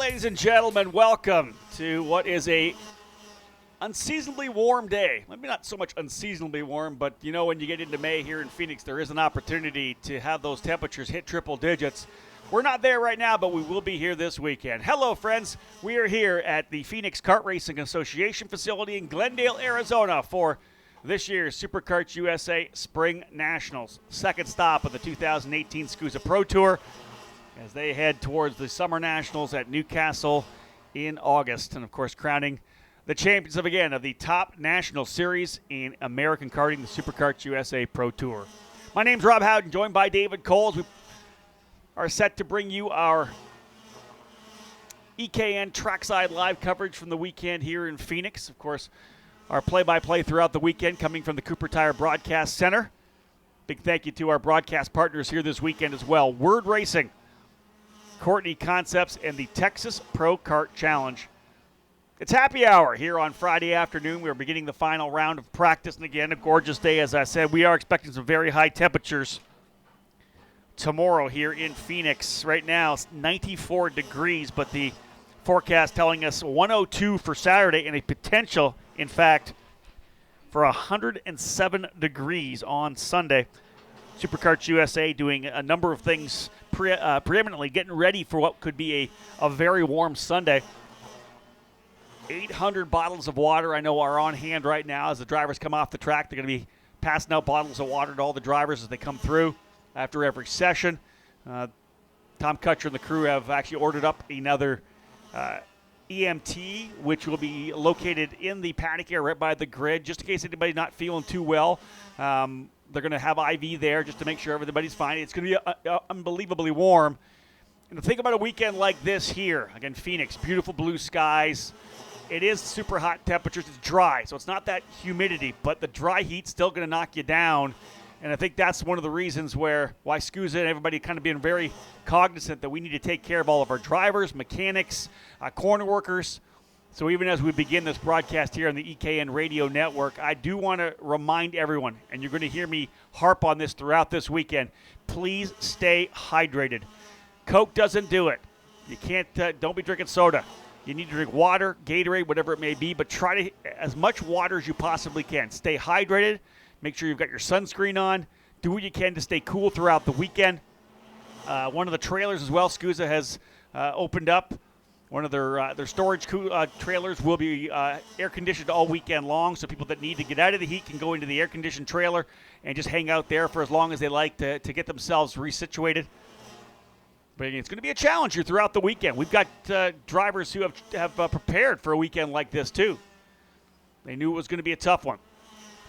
ladies and gentlemen, welcome to what is a unseasonably warm day. Maybe not so much unseasonably warm, but you know when you get into May here in Phoenix, there is an opportunity to have those temperatures hit triple digits. We're not there right now, but we will be here this weekend. Hello, friends. We are here at the Phoenix Kart Racing Association facility in Glendale, Arizona for this year's SuperKarts USA Spring Nationals. Second stop of the 2018 SCUSA Pro Tour as they head towards the Summer Nationals at Newcastle in August. And, of course, crowning the champions of the top national series in American karting, the SuperKarts USA Pro Tour. My name's Rob Howden, joined by David Coles. We are set to bring you our EKN Trackside Live coverage from the weekend here in Phoenix. Of course, our play-by-play throughout the weekend coming from the Cooper Tire Broadcast Center. Big thank you to our broadcast partners here this weekend as well. Word Racing, Courtney Concepts, and the Texas Pro Kart Challenge. It's happy hour here on Friday afternoon. We're beginning the final round of practice, and again, a gorgeous day. As I said, we are expecting some very high temperatures tomorrow here in Phoenix. Right now, it's 94 degrees, but the forecast telling us 102 for Saturday and a potential, in fact, for 107 degrees on Sunday. SuperKarts USA doing a number of things preeminently, getting ready for what could be a very warm Sunday. 800 bottles of water I know are on hand right now as the drivers come off the track. They're going to be passing out bottles of water to all the drivers as they come through after every session. Tom Kutcher and the crew have actually ordered up another EMT, which will be located in the paddock area right by the grid, just in case anybody's not feeling too well. They're going to have IV there just to make sure everybody's fine. It's going to be unbelievably warm. And think about a weekend like this here. Again, Phoenix, beautiful blue skies. It is super hot temperatures. It's dry, so it's not that humidity, but the dry heat's still going to knock you down. And I think that's one of the reasons why SCUSA and everybody kind of being very cognizant that we need to take care of all of our drivers, mechanics, corner workers. So even as we begin this broadcast here on the EKN Radio Network, I do want to remind everyone, and you're going to hear me harp on this throughout this weekend, please stay hydrated. Coke doesn't do it. You can't, don't be drinking soda. You need to drink water, Gatorade, whatever it may be, but try to as much water as you possibly can. Stay hydrated. Make sure you've got your sunscreen on. Do what you can to stay cool throughout the weekend. One of the trailers as well, SCUSA has opened up. One of their storage trailers will be air-conditioned all weekend long, so people that need to get out of the heat can go into the air-conditioned trailer and just hang out there for as long as they like to get themselves resituated. But it's going to be a challenge here throughout the weekend. We've got drivers who have prepared for a weekend like this, too. They knew it was going to be a tough one.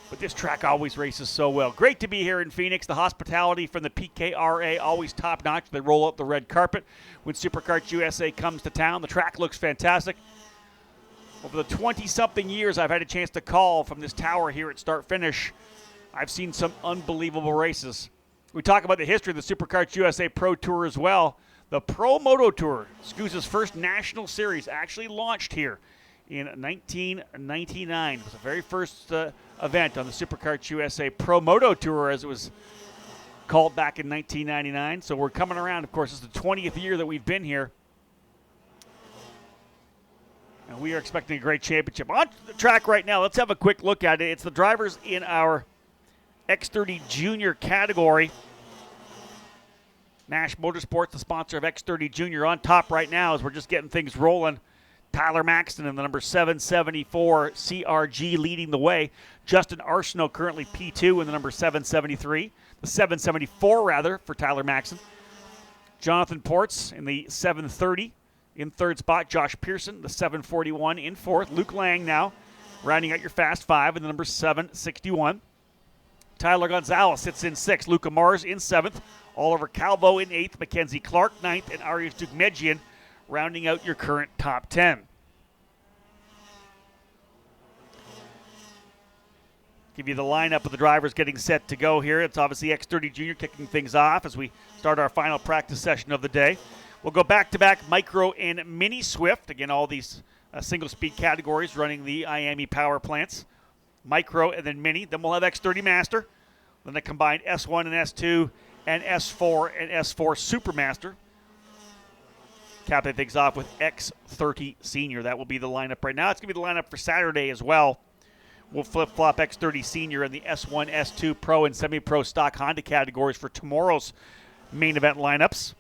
But this track always races so well. Great to be here in Phoenix. The hospitality from the PKRA always top-notch. They roll out the red carpet when SuperKarts USA comes to town. The track looks fantastic. Over the 20-something years I've had a chance to call from this tower here at start-finish, I've seen some unbelievable races. We talk about the history of the SuperKarts USA Pro Tour as well. The Pro Moto Tour, SCUSA's first national series, actually launched here in 1999. It was the very first event on the SuperKarts USA Pro Moto Tour, as it was called back in 1999. So we're coming around. Of course, it's the 20th year that we've been here. And we are expecting a great championship. On the track right now, let's have a quick look at it. It's the drivers in our X30 Junior category. Nash Motorsports, the sponsor of X30 Junior, on top right now as we're just getting things rolling. Tyler Maxton in the number 774 CRG leading the way. Justin Arsenault currently P2 in the number 773. The 774, rather, for Tyler Maxton. Jonathan Ports in the 730 in third spot. Josh Pearson, the 741 in fourth. Luke Lang now rounding out your Fast Five in the number 761. Tyler Gonzalez sits in sixth. Luca Mars in seventh. Oliver Calvo in eighth. Mackenzie Clark ninth. And Arias Dugmedjian rounding out your current top 10. Give you the lineup of the drivers getting set to go here. It's obviously X30 Junior kicking things off as we start our final practice session of the day. We'll go back-to-back Micro and Mini Swift. Again, all these single-speed categories running the IAME power plants. Micro and then Mini. Then we'll have X30 Master. Then the combined S1 and S2 and S4 and S4 Supermaster. capping things off with X30 Senior. That will be the lineup right now. It's going to be the lineup for Saturday as well. We'll flip-flop X30 Senior in the S1, S2 Pro, and Semi-Pro stock Honda categories for tomorrow's main event lineups.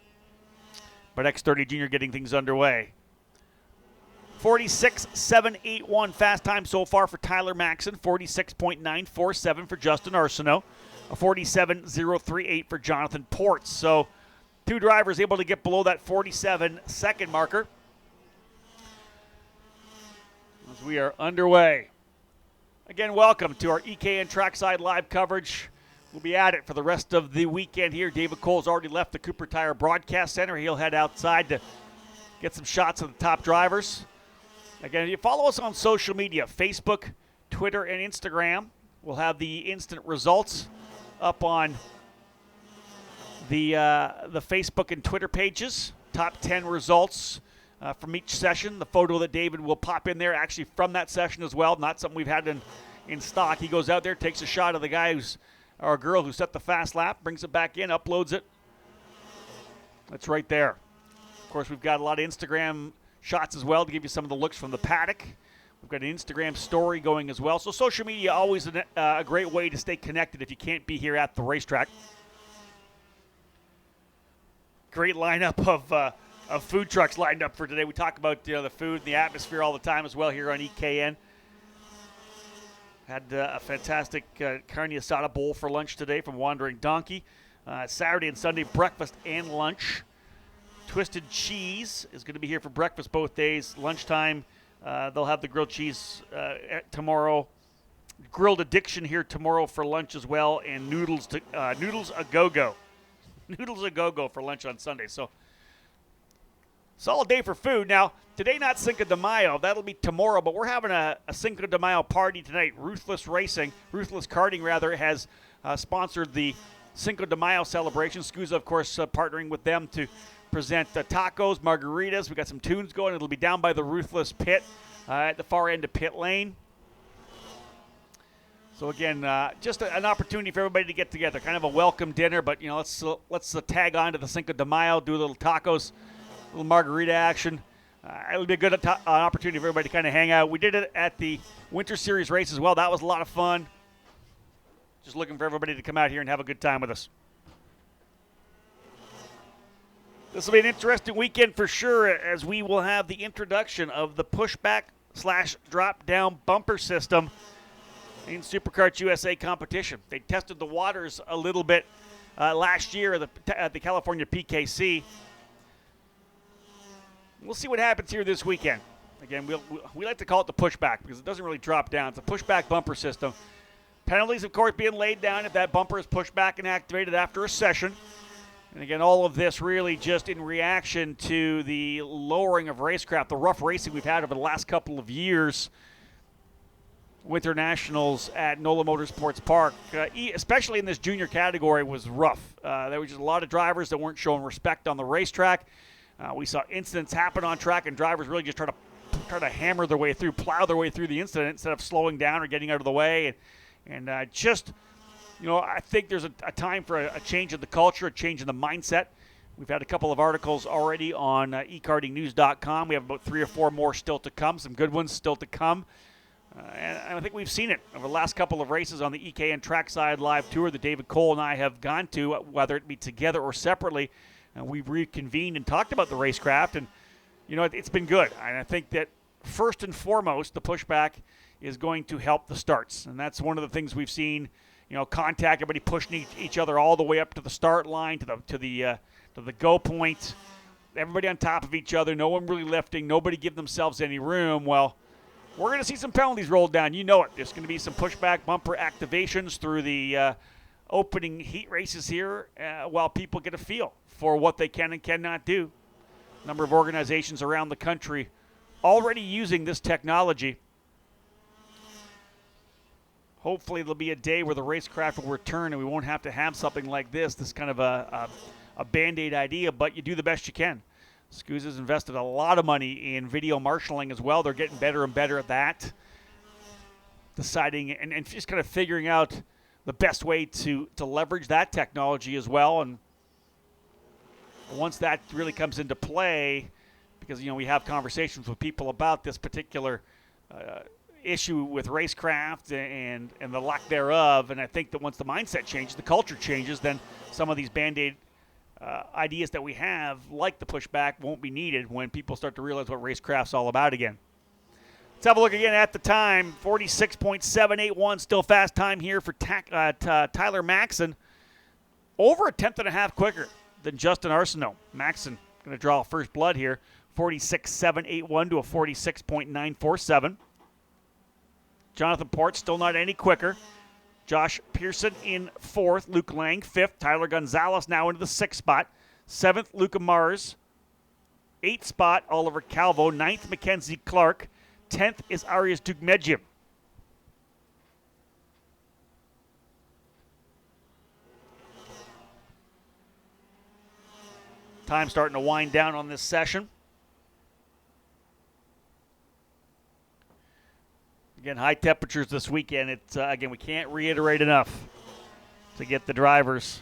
But X30 Junior getting things underway. 46.781 fast time so far for Tyler Maxson. 46.947 for Justin Arsenault. A 47.038 for Jonathan Ports. So two drivers able to get below that 47-second marker. As we are underway. Again, welcome to our EKN Trackside Live coverage. We'll be at it for the rest of the weekend here. David Cole's already left the Cooper Tire Broadcast Center. He'll head outside to get some shots of the top drivers. Again, you follow us on social media, Facebook, Twitter, and Instagram. We'll have the instant results up on the Facebook and Twitter pages. Top 10 results from each session. The photo that David will pop in there actually from that session as well. Not something we've had in stock. He goes out there, takes a shot of the guy or girl who set the fast lap, brings it back in, uploads it. That's right there. Of course, we've got a lot of Instagram shots as well to give you some of the looks from the paddock. We've got an Instagram story going as well. So social media always a great way to stay connected if you can't be here at the racetrack. Great lineup of food trucks lined up for today. We talk about the food and the atmosphere all the time as well here on EKN. Had a fantastic carne asada bowl for lunch today from Wandering Donkey. Saturday and Sunday breakfast and lunch. Twisted Cheese is going to be here for breakfast both days. Lunchtime, they'll have the grilled cheese tomorrow. Grilled Addiction here tomorrow for lunch as well. And Noodles A Go-Go. Noodles A Go-Go for lunch on Sunday. So, solid day for food. Now, today not Cinco de Mayo. That'll be tomorrow. But we're having a Cinco de Mayo party tonight. Ruthless Karting rather, has sponsored the Cinco de Mayo celebration. SCUSA, of course, partnering with them to present tacos, margaritas. We got some tunes going. It'll be down by the Ruthless Pit at the far end of pit lane. So again, just an opportunity for everybody to get together. Kind of a welcome dinner, but let's tag on to the Cinco de Mayo, do a little tacos, a little margarita action. It'll be a good opportunity for everybody to kind of hang out. We did it at the Winter Series race as well. That was a lot of fun. Just looking for everybody to come out here and have a good time with us. This will be an interesting weekend for sure, as we will have the introduction of the pushback/drop-down bumper system in SuperKarts USA competition. They tested the waters a little bit last year at the California PKC. We'll see what happens here this weekend. Again, we like to call it the pushback because it doesn't really drop down. It's a pushback bumper system. Penalties, of course, being laid down if that bumper is pushed back and activated after a session. And again, all of this really just in reaction to the lowering of racecraft, the rough racing we've had over the last couple of years. Winter Nationals at NOLA Motorsports Park, especially in this junior category, was rough. There was just a lot of drivers that weren't showing respect on the racetrack. We saw incidents happen on track, and drivers really just try to hammer their way through, plow their way through the incident instead of slowing down or getting out of the way. And I think there's a time for a change in the culture, a change in the mindset. We've had a couple of articles already on ekartingnews.com. We have about 3 or 4 more still to come, some good ones still to come. And I think we've seen it over the last couple of races on the EKN Trackside Live Tour that David Cole and I have gone to, whether it be together or separately. We've reconvened and talked about the racecraft, and, it's been good. And I think that first and foremost, the pushback is going to help the starts. And that's one of the things we've seen, contact, everybody pushing each other all the way up to the start line, to the go point, everybody on top of each other, no one really lifting, nobody give themselves any room. Well, we're going to see some penalties rolled down. You know it. There's going to be some pushback bumper activations through the opening heat races here while people get a feel for what they can and cannot do. A number of organizations around the country already using this technology. Hopefully there'll be a day where the racecraft will return and we won't have to have something like this kind of a Band-Aid idea, but you do the best you can. SCUSA's invested a lot of money in video marshaling as well. They're getting better and better at that. Deciding and just kind of figuring out the best way to leverage that technology as well. And once that really comes into play, because, we have conversations with people about this particular issue with racecraft and the lack thereof. And I think that once the mindset changes, the culture changes, then some of these Band-Aid ideas that we have, like the pushback, won't be needed when people start to realize what racecraft's all about again. Let's have a look again at the time. 46.781, still fast time here for Tyler Maxson. Over a tenth and a half quicker than Justin Arsenault. Maxson going to draw first blood here. 46.781 to a 46.947. Jonathan Port still not any quicker. Josh Pearson in fourth. Luke Lang fifth. Tyler Gonzalez now into the sixth spot. Seventh, Luca Mars. Eighth spot, Oliver Calvo. Ninth, Mackenzie Clark. 10th is Arias Dugmedjian. Time starting to wind down on this session. Again, high temperatures this weekend. It's again, we can't reiterate enough to get the drivers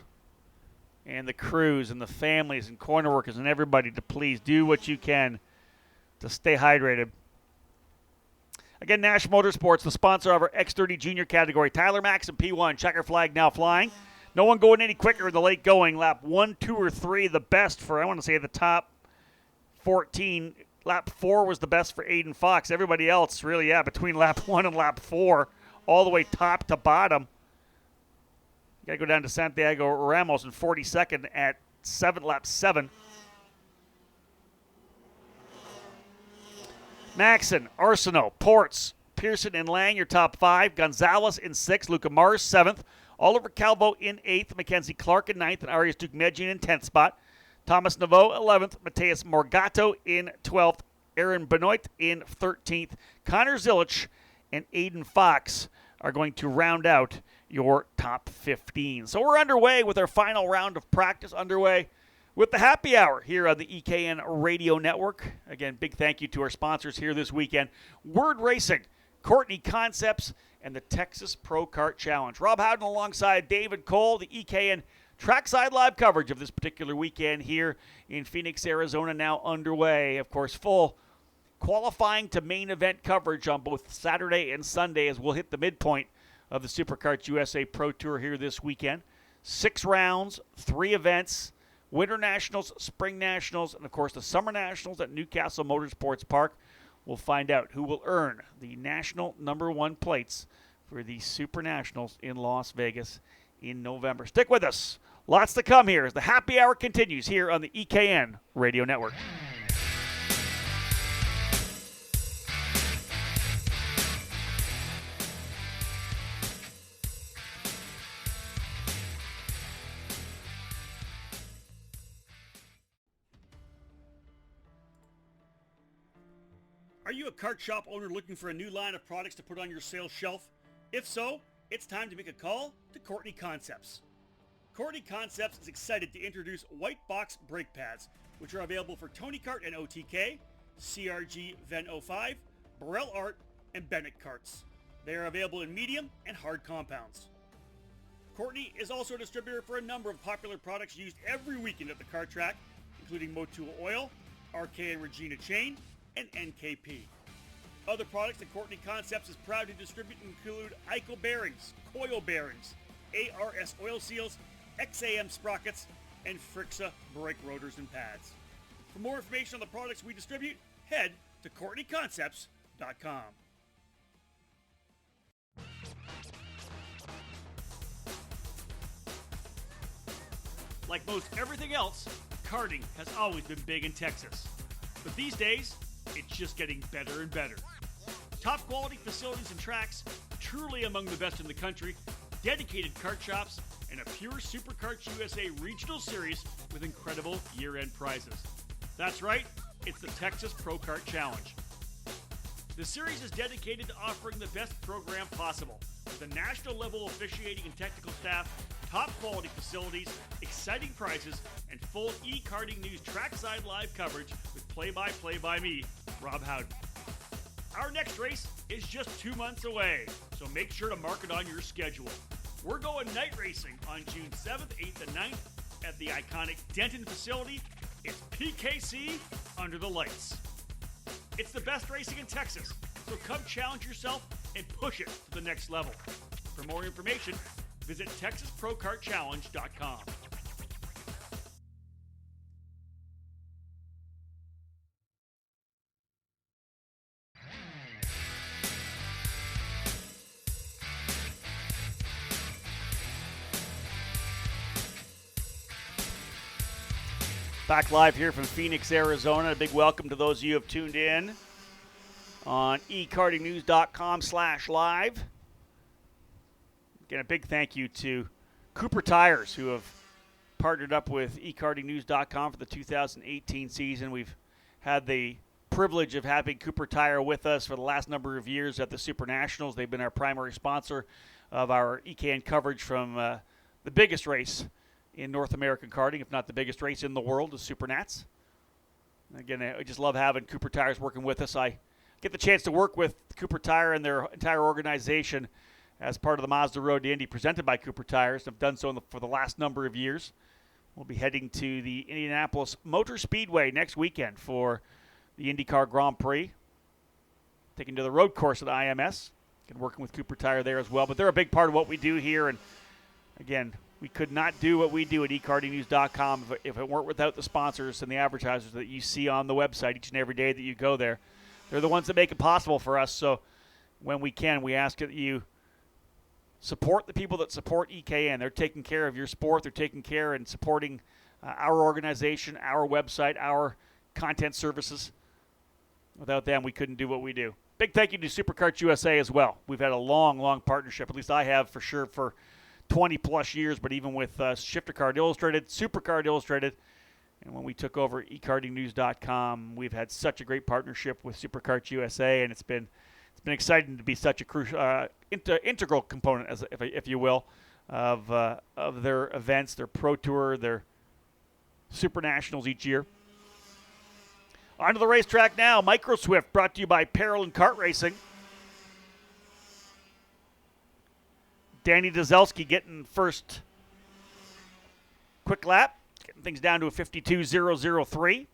and the crews and the families and corner workers and everybody to please do what you can to stay hydrated. Again, Nash Motorsports, the sponsor of our X30 Junior category. Tyler Maxson, P1, checker flag now flying. No one going any quicker in the late going. Lap 1, 2, or 3, the best for, I want to say, the top 14. Lap 4 was the best for Aiden Fox. Everybody else, really, between lap 1 and lap 4, all the way top to bottom. You got to go down to Santiago Ramos in 42nd at lap 7. Maxson, Arsenault, Ports, Pearson, and Lang, your top 5. Gonzalez in 6th. Luca Mars, 7th. Oliver Calvo in 8th. Mackenzie Clark in 9th. And Arias Dugmedjian in 10th spot. Thomas Naveau, 11th. Mateus Morgato in 12th. Aaron Benoit in 13th. Connor Zilich and Aiden Fox are going to round out your top 15. So we're underway with our final round of practice underway with the happy hour here on the EKN Radio Network. Again, big thank you to our sponsors here this weekend. Word Racing, Courtney Concepts, and the Texas Pro Kart Challenge. Rob Howden alongside David Cole, the EKN Trackside Live coverage of this particular weekend here in Phoenix, Arizona, now underway. Of course, full qualifying to main event coverage on both Saturday and Sunday as we'll hit the midpoint of the SuperKarts USA Pro Tour here this weekend. 6 rounds, 3 events, Winter Nationals, Spring Nationals, and of course the Summer Nationals at Newcastle Motorsports Park. We'll find out who will earn the national #1 plates for the Super Nationals in Las Vegas in November. Stick with us. Lots to come here as the happy hour continues here on the EKN Radio Network. Are you a kart shop owner looking for a new line of products to put on your sales shelf? If so, it's time to make a call to Courtney Concepts. Courtney Concepts is excited to introduce white box brake pads, which are available for Tony Kart and OTK, CRG Ven 05, Burrell Art, and Bennett karts. They are available in medium and hard compounds. Courtney is also a distributor for a number of popular products used every weekend at the kart track, including Motul Oil, RK and Regina Chain, and NKP. Other products that Courtney Concepts is proud to distribute include ICO bearings, coil bearings, ARS oil seals, XAM sprockets, and Frixa brake rotors and pads. For more information on the products we distribute, head to CourtneyConcepts.com. Like most everything else, karting has always been big in Texas. But these days, it's just getting better and better. Top quality facilities and tracks, truly among the best in the country, dedicated kart shops, and a pure SuperKarts USA regional series with incredible year-end prizes. That's right, it's the Texas Pro Kart Challenge. The series is dedicated to offering the best program possible, with a national level officiating and technical staff, top quality facilities, exciting prizes, and full e-karting news trackside live coverage with play-by-play by me, Rob Howden. Our next race is just 2 months away, so make sure to mark it on your schedule. We're going night racing on June 7th, 8th, and 9th at the iconic Denton facility. It's PKC under the lights. It's the best racing in Texas, so come challenge yourself and push it to the next level. For more information, visit TexasProKartChallenge.com. Back live here from Phoenix, Arizona. A big welcome to those of you who have tuned in on ekartingnews.com/live. Again, a big thank you to Cooper Tires, who have partnered up with ekartingnews.com for the 2018 season. We've had the privilege of having Cooper Tire with us for the last number of years at the Super Nationals. They've been our primary sponsor of our EKN coverage from the biggest race in North American karting, if not the biggest race in the world, the Super Nats. Again, I just love having Cooper Tires working with us. I get the chance to work with Cooper Tire and their entire organization as part of the Mazda Road to Indy presented by Cooper Tires. I've done so for the last number of years. We'll be heading to the Indianapolis Motor Speedway next weekend for the IndyCar Grand Prix, taking to the road course of the IMS and working with Cooper Tire there as well. But they're a big part of what we do here. And again, we could not do what we do at ekartingnews.com if it weren't without the sponsors and the advertisers that you see on the website each and every day that you go there. They're the ones that make it possible for us. So when we can, we ask that you support the people that support EKN. They're taking care of your sport. They're taking care and supporting our organization, our website, our content services. Without them, we couldn't do what we do. Big thank you to Supercarts USA as well. We've had a long, long partnership. At least I have for sure for 20-plus years, but even with Shifter Card Illustrated, Supercard Illustrated, and when we took over ekartingnews.com, we've had such a great partnership with Supercarts USA, and it's been exciting to be such a crucial, integral component, if you will, of their events, their Pro Tour, their Super Nationals each year. On to the racetrack now. Micro Swift brought to you by Peril and Kart Racing. Danny Dzelski getting first quick lap, getting things down to a 52.003.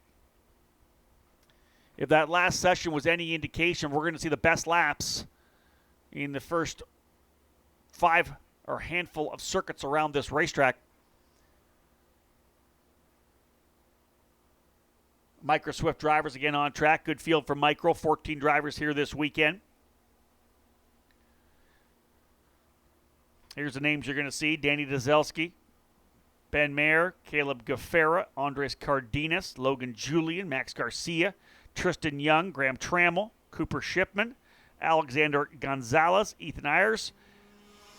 If that last session was any indication, we're going to see the best laps in the first 5 or handful of circuits around this racetrack. Micro Swift drivers again on track. Good field for Micro. 14 drivers here this weekend. Here's the names you're going to see. Danny Dzelski, Ben Mayer, Caleb Gaffera, Andres Cardenas, Logan Julian, Max Garcia, Tristan Young, Graham Trammell, Cooper Shipman, Alexander Gonzalez, Ethan Ayers,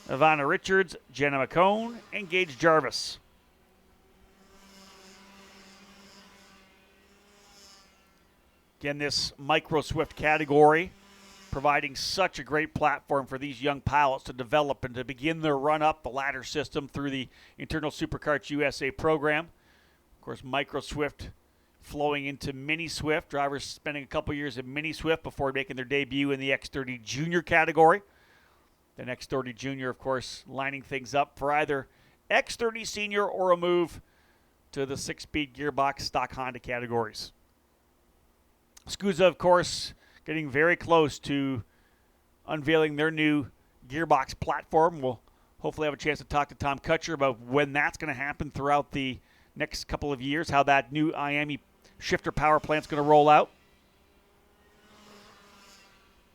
Ivana Richards, Jenna McCone, and Gage Jarvis. Again, this Micro Swift category providing such a great platform for these young pilots to develop and to begin their run up the ladder system through the internal Supercarts USA program. Of course, Micro Swift flowing into Mini Swift. Drivers spending a couple years in Mini Swift before making their debut in the X30 Junior category. Then X30 Junior, of course, lining things up for either X30 Senior or a move to the 6-speed gearbox stock Honda categories. SCUSA, of course, getting very close to unveiling their new gearbox platform. We'll hopefully have a chance to talk to Tom Kutcher about when that's going to happen throughout the next couple of years, how that new IAME shifter power plant's going to roll out.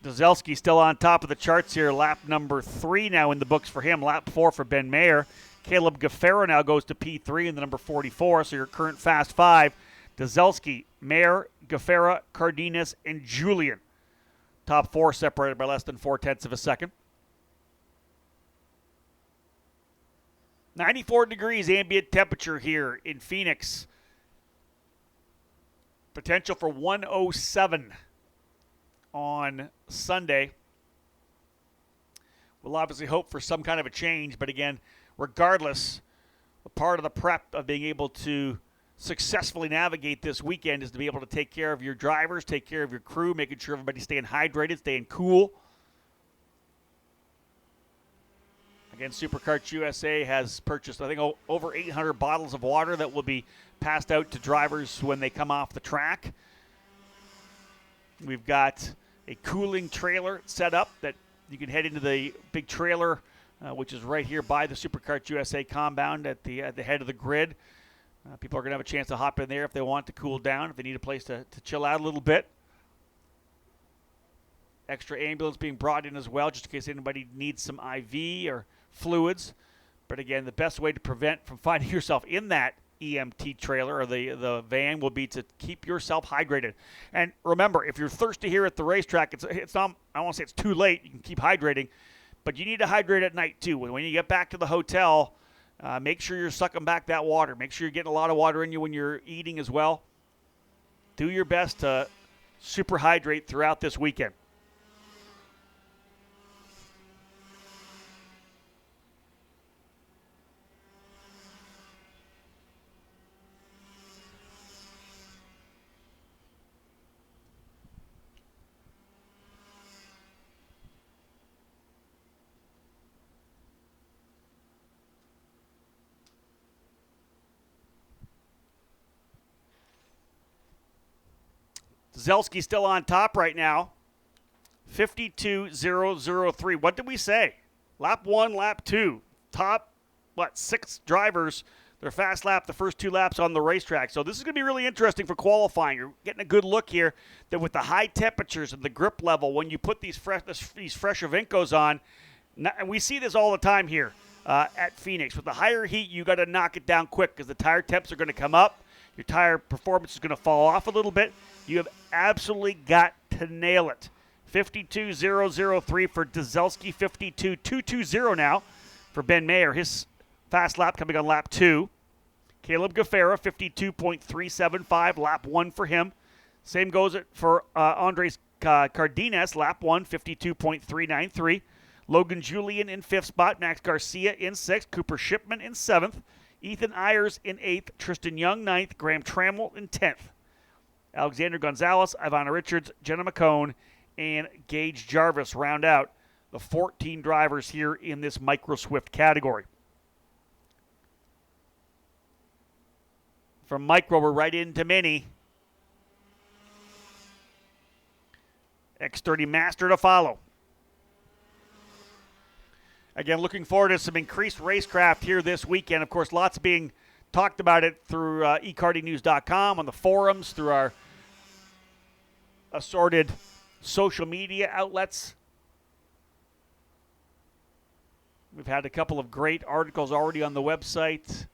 Dzelski still on top of the charts here. Lap number 3 now in the books for him. Lap 4 for Ben Mayer. Caleb Gaffera now goes to P3 in the number 44, so your current Fast 5. Dzelski, Mayer, Gaffera, Cardenas, and Julian. Top 4 separated by less than 0.4 of a second. 94 degrees ambient temperature here in Phoenix. Potential for 107 on Sunday. We'll obviously hope for some kind of a change, but again, regardless, a part of the prep of being able to successfully navigate this weekend is to be able to take care of your drivers, take care of your crew, making sure everybody's staying hydrated, staying cool. Again, Supercarts USA has purchased, I think, over 800 bottles of water that will be passed out to drivers when they come off the track. We've got a cooling trailer set up that you can head into the big trailer, which is right here by the Supercarts USA compound at the head of the grid. People are going to have a chance to hop in there if they want to cool down, if they need a place to chill out a little bit. Extra ambulance being brought in as well, just in case anybody needs some IV or fluids. But again, the best way to prevent from finding yourself in that EMT trailer or the van will be to keep yourself hydrated. And remember, if you're thirsty here at the racetrack, it's not, I don't want to say it's too late. You can keep hydrating, but you need to hydrate at night too. When you get back to the hotel, make sure you're sucking back that water. Make sure you're getting a lot of water in you when you're eating as well. Do your best to super hydrate throughout this weekend. Zelski still on top right now. 52.003. What did we say? Lap 1, lap 2. Top, 6 drivers. Their fast lap, the first 2 laps on the racetrack. So this is going to be really interesting for qualifying. You're getting a good look here that with the high temperatures and the grip level, when you put these fresher Vincos on, and we see this all the time here at Phoenix. With the higher heat, you got to knock it down quick because the tire temps are going to come up. Your tire performance is going to fall off a little bit. You have absolutely got to nail it. 52.003 for Dzelski, 52.220 now for Ben Mayer. His fast lap coming on lap 2. Caleb Gaffera, 52.375, lap 1 for him. Same goes for Andres Cardenas, lap 1, 52.393. Logan Julian in 5th spot. Max Garcia in 6th. Cooper Shipman in 7th. Ethan Ayers in 8th. Tristan Young 9th. Graham Trammell in 10th. Alexander Gonzalez, Ivana Richards, Jenna McCone, and Gage Jarvis round out the 14 drivers here in this Micro Swift category. From Micro, we're right into Mini. X30 Master to follow. Again, looking forward to some increased racecraft here this weekend. Of course, lots being talked about it through ekartingnews.com, on the forums, through our assorted social media outlets. We've had a couple of great articles already on the website.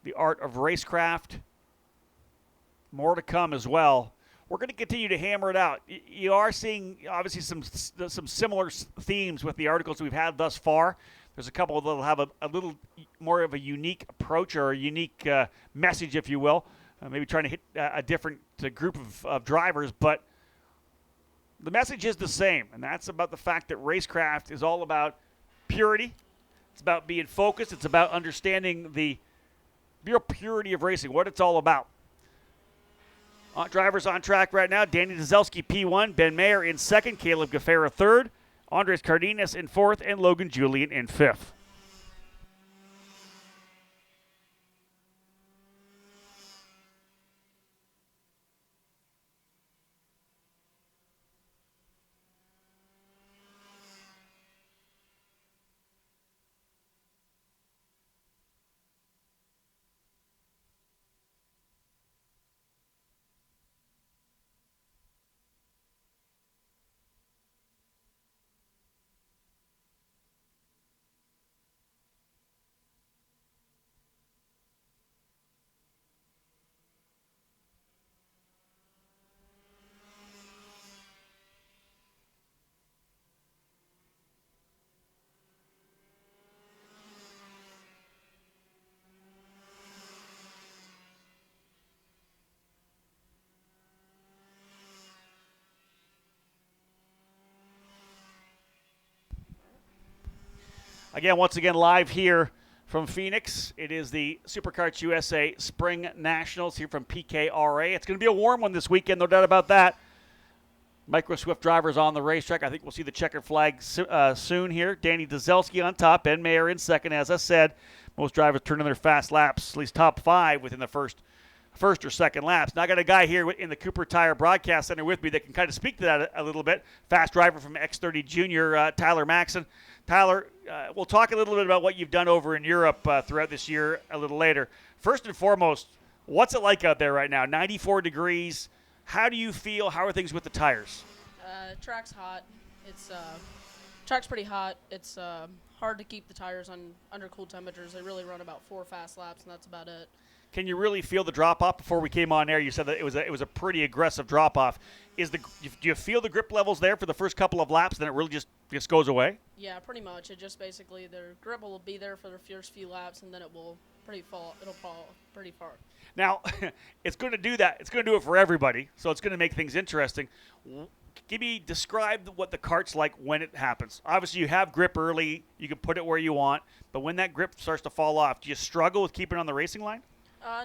The Art of Racecraft. More to come as well. We're going to continue to hammer it out. You are seeing, obviously, some similar themes with the articles we've had thus far. There's a couple that will have a little more of a unique approach or a unique message, if you will. Maybe trying to hit a different group of drivers. But the message is the same, and that's about the fact that racecraft is all about purity. It's about being focused. It's about understanding the real purity of racing, what it's all about. Drivers on track right now. Danny Dzelski, P1. Ben Mayer in 2nd. Caleb Gaffera 3rd. Andres Cardenas in 4th. And Logan Julian in 5th. Again, once again, live here from Phoenix. It is the Supercarts USA Spring Nationals here from PKRA. It's going to be a warm one this weekend, no doubt about that. Micro Swift drivers on the racetrack. I think we'll see the checkered flag soon here. Danny Dzelski on top, Ben Mayer in 2nd. As I said, most drivers turning their fast laps, at least top 5 within the first first or second laps. Now I got a guy here in the Cooper Tire Broadcast Center with me that can kind of speak to that a little bit. Fast driver from X30 Junior, Tyler Maxson. Tyler, we'll talk a little bit about what you've done over in Europe throughout this year a little later. First and foremost, what's it like out there right now? 94 degrees. How do you feel? How are things with the tires? Track's hot. Track's pretty hot. It's hard to keep the tires under cool temperatures. They really run about 4 fast laps, and that's about it. Can you really feel the drop-off? Before we came on air, you said that it was a pretty aggressive drop-off. Do you feel the grip levels there for the first couple of laps, then it really just goes away? Yeah, pretty much. It just basically, their grip will be there for the first few laps, and then it'll fall pretty far. Now, it's going to do that. It's going to do it for everybody, so it's going to make things interesting. Describe what the kart's like when it happens. Obviously, you have grip early. You can put it where you want. But when that grip starts to fall off, do you struggle with keeping it on the racing line?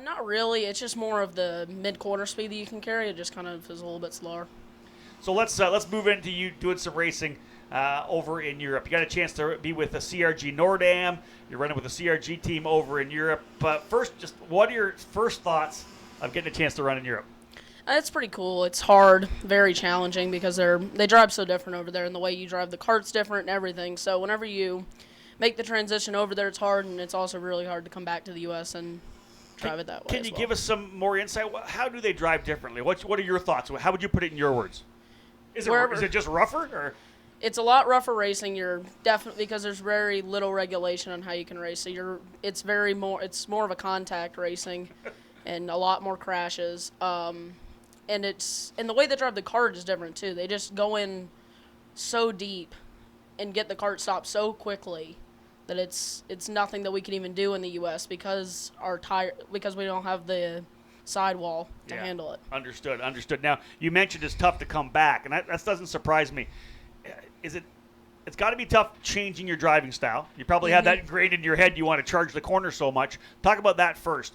Not really. It's just more of the mid-corner speed that you can carry. It just kind of is a little bit slower. So let's move into you doing some racing over in Europe. You got a chance to be with the CRG Nordam. You're running with the CRG team over in Europe. But first, just what are your first thoughts of getting a chance to run in Europe? It's pretty cool. It's hard, very challenging because they drive so different over there, and the way you drive the kart's different and everything. So whenever you make the transition over there, it's hard, and it's also really hard to come back to the U.S. and drive it that way. Can you give us some more insight? How do they drive differently? What are your thoughts? How would you put it in your words? Is it just rougher? Or? It's a lot rougher racing. You're definitely, because there's very little regulation on how you can race. So it's more of a contact racing, and a lot more crashes. And the way they drive the kart is different too. They just go in so deep and get the kart stopped so quickly that it's nothing that we can even do in the U.S. because we don't have the sidewall to handle it. Understood. Now, you mentioned it's tough to come back, and that doesn't surprise me. It's got to be tough changing your driving style. You probably have that ingrained in your head. You want to charge the corner so much. Talk about that first.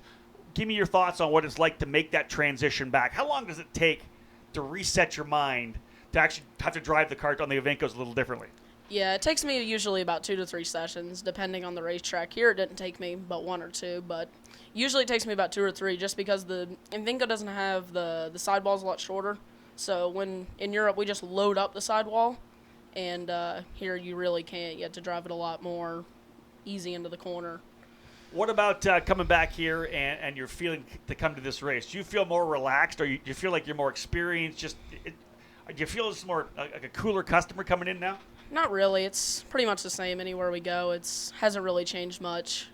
Give me your thoughts on what it's like to make that transition back. How long does it take to reset your mind to actually have to drive the kart on the Evenkos a little differently? Yeah, it takes me usually about 2 to 3 sessions, depending on the racetrack. Here, it didn't take me but 1 or 2, but usually it takes me about 2 or 3, just because the Evenko doesn't have the sidewall's a lot shorter. So when in Europe, we just load up the sidewall, and here you really can't. You have to drive it a lot more easy into the corner. What about coming back here and you're feeling to come to this race? Do you feel more relaxed, or do you feel like you're more experienced? Do you feel it's more like a cooler customer coming in now? Not really. It's pretty much the same anywhere we go. It hasn't really changed much.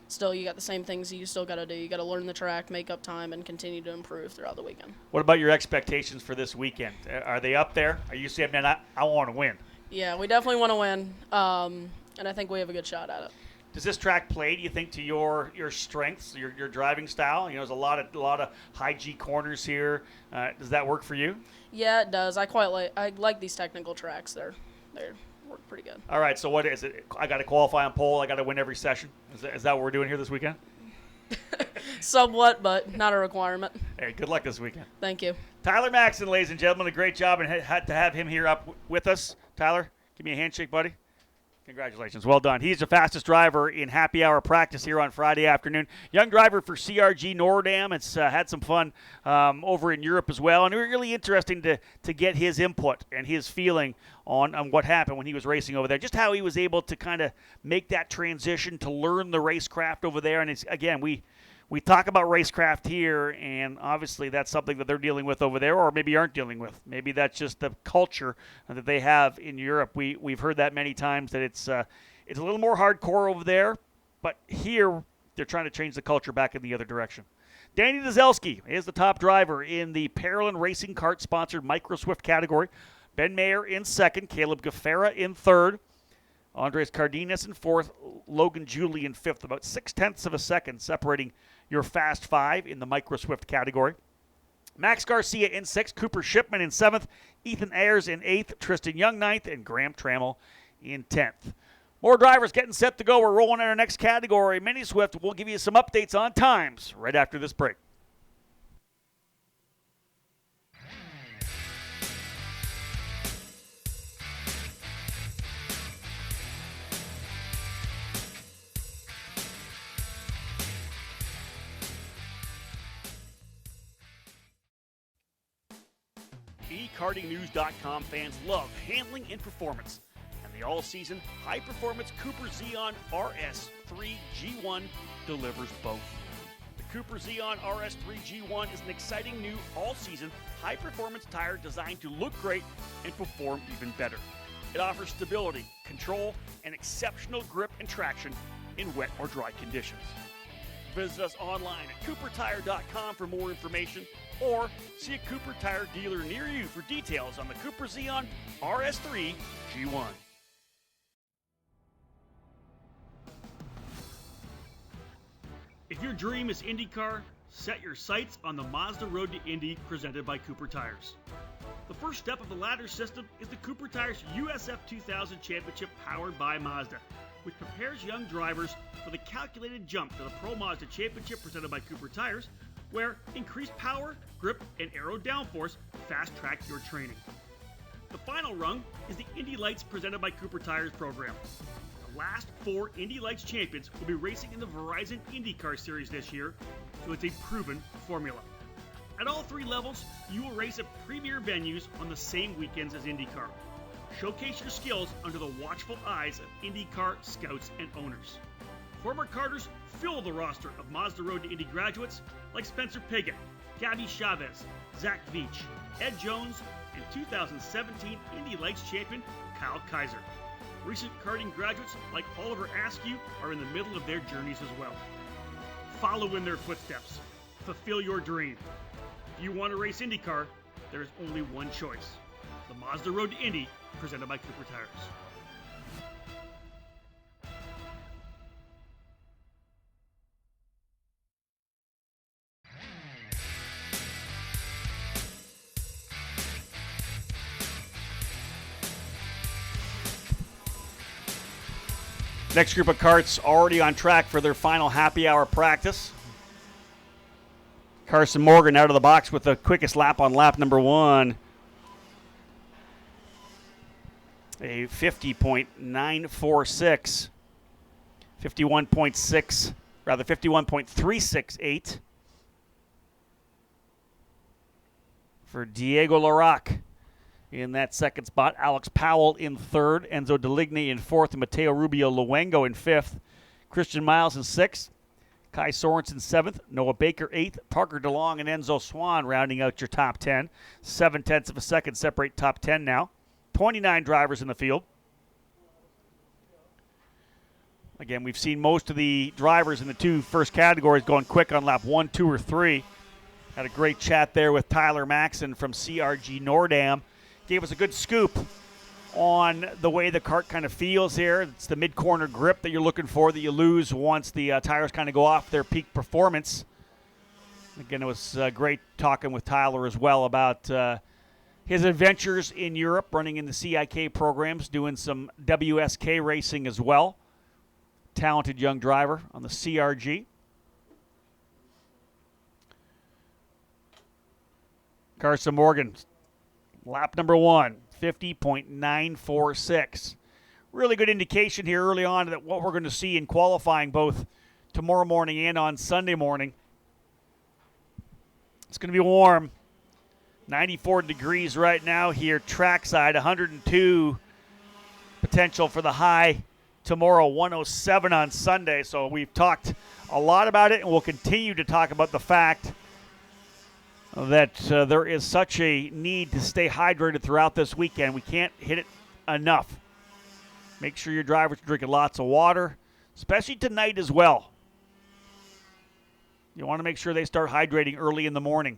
Still, you got the same things you still got to do. You got to learn the track, make up time, and continue to improve throughout the weekend. What about your expectations for this weekend? Are they up there? Are you saying, man, I want to win? Yeah, we definitely want to win, and I think we have a good shot at it. Does this track play, do you think, to your strengths, your driving style? You know, there's a lot of high G corners here. Does that work for you? Yeah, it does. I like these technical tracks. They work pretty good. All right, so what is it? I got to qualify on pole. I got to win every session. Is that what we're doing here this weekend? Somewhat, but not a requirement. Hey, good luck this weekend. Thank you. Tyler Maxson, ladies and gentlemen, a great job, and had to have him here up with us. Tyler, give me a handshake, buddy. Congratulations. Well done. He's the fastest driver in happy hour practice here on Friday afternoon. Young driver for CRG Nordam. It's had some fun over in Europe as well. And it was really interesting to get his input and his feeling on what happened when he was racing over there. Just how he was able to kind of make that transition to learn the racecraft over there. And it's, again, we talk about racecraft here, and obviously that's something that they're dealing with over there, or maybe aren't dealing with. Maybe that's just the culture that they have in Europe. We've heard that many times, that it's a little more hardcore over there, but here they're trying to change the culture back in the other direction. Danny Dzelski is the top driver in the Parolin Racing Kart-sponsored Micro Swift category. Ben Mayer in second, Caleb Gaffera in third, Andres Cardenas in fourth, Logan Julie in fifth. About 0.6 of a second separating your Fast Five in the Micro Swift category. Max Garcia in sixth, Cooper Shipman in seventh, Ethan Ayers in eighth, Tristan Young ninth, and Graham Trammell in 10th. More drivers getting set to go. We're rolling in our next category, Mini Swift. We'll give you some updates on times right after this break. eKartingNews.com fans love handling and performance, and the all-season high-performance Cooper Xeon RS3 G1 delivers both. The Cooper Xeon RS3 G1 is an exciting new all-season high-performance tire designed to look great and perform even better. It offers stability, control, and exceptional grip and traction in wet or dry conditions. Visit us online at coopertire.com for more information, or see a Cooper Tire dealer near you for details on the Cooper Xeon RS3 G1. If your dream is IndyCar, set your sights on the Mazda Road to Indy presented by Cooper Tires. The first step of the ladder system is the Cooper Tires USF 2000 Championship powered by Mazda, which prepares young drivers for the calculated jump to the Pro Mazda Championship presented by Cooper Tires, where increased power, grip, and aero downforce fast-track your training. The final rung is the Indy Lights presented by Cooper Tires program. The last 4 Indy Lights champions will be racing in the Verizon IndyCar Series this year, so it's a proven formula. At all 3 levels, you will race at premier venues on the same weekends as IndyCar. Showcase your skills under the watchful eyes of IndyCar scouts and owners. Former karters fill the roster of Mazda Road to Indy graduates like Spencer Pigot, Gabby Chavez, Zach Veach, Ed Jones, and 2017 Indy Lights champion Kyle Kaiser. Recent karting graduates like Oliver Askew are in the middle of their journeys as well. Follow in their footsteps. Fulfill your dream. If you want to race IndyCar, there is only one choice. The Mazda Road to Indy, presented by Cooper Tires. Next group of karts already on track for their final happy hour practice. Carson Morgan out of the box with the quickest lap on lap number 1. A 50.946. 51.368 for Diego Larac. In that second spot, Alex Powell in third, Enzo Deligny in fourth, and Mateo Rubio Luengo in fifth. Christian Miles in sixth, Kai Sorensen seventh, Noah Baker eighth, Parker DeLong and Enzo Swan rounding out your top 10. 7/10 of a second separate top 10 now. 29 drivers in the field. Again, we've seen most of the drivers in the 2 first categories going quick on lap 1, 2, or 3. Had a great chat there with Tyler Maxson from CRG Nordam. Gave us a good scoop on the way the kart kind of feels here. It's the mid-corner grip that you're looking for that you lose once the tires kind of go off their peak performance. Again, it was great talking with Tyler as well about his adventures in Europe, running in the CIK programs, doing some WSK racing as well. Talented young driver on the CRG. Carson Morgan, lap number 1, 50.946. Really good indication here early on that what we're going to see in qualifying both tomorrow morning and on Sunday morning. It's going to be warm. 94 degrees right now here trackside. 102 potential for the high tomorrow. 107 on Sunday. So we've talked a lot about it, and we'll continue to talk about the fact that there is such a need to stay hydrated throughout this weekend. We can't hit it enough. Make sure your drivers are drinking lots of water, especially tonight as well. You want to make sure they start hydrating early in the morning.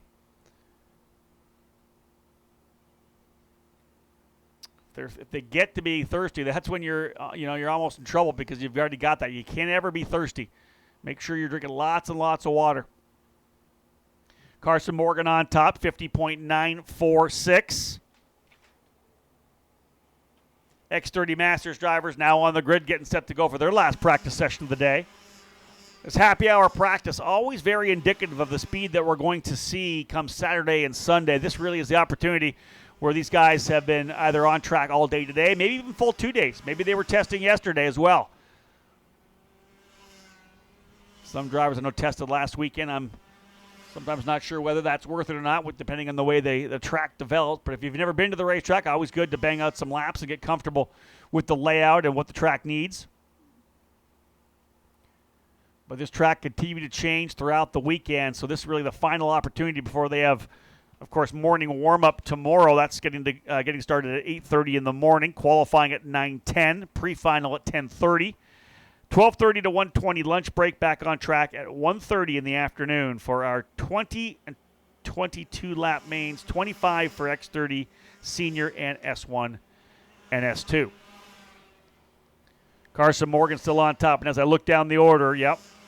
If they get to be thirsty, that's when you're almost in trouble because you've already got that. You can't ever be thirsty. Make sure you're drinking lots and lots of water. Carson Morgan on top, 50.946. X30 Masters drivers now on the grid getting set to go for their last practice session of the day. This happy hour practice, always very indicative of the speed that we're going to see come Saturday and Sunday. This really is the opportunity where these guys have been either on track all day today, maybe even full 2 days. Maybe they were testing yesterday as well. Some drivers I know tested last weekend. I'm Sometimes not sure whether that's worth it or not, depending on the way the track develops. But if you've never been to the racetrack, always good to bang out some laps and get comfortable with the layout and what the track needs. But this track continued to change throughout the weekend, so this is really the final opportunity before they have, of course, morning warm-up tomorrow. That's getting started at 8:30 in the morning, qualifying at 9:10, pre-final at 10:30. 12:30 to 1:20 lunch break, back on track at 1:30 in the afternoon for our 20 and 22 lap mains, 25 for X30 Senior and S1 and S2. Carson Morgan still on top, and as I look down the order,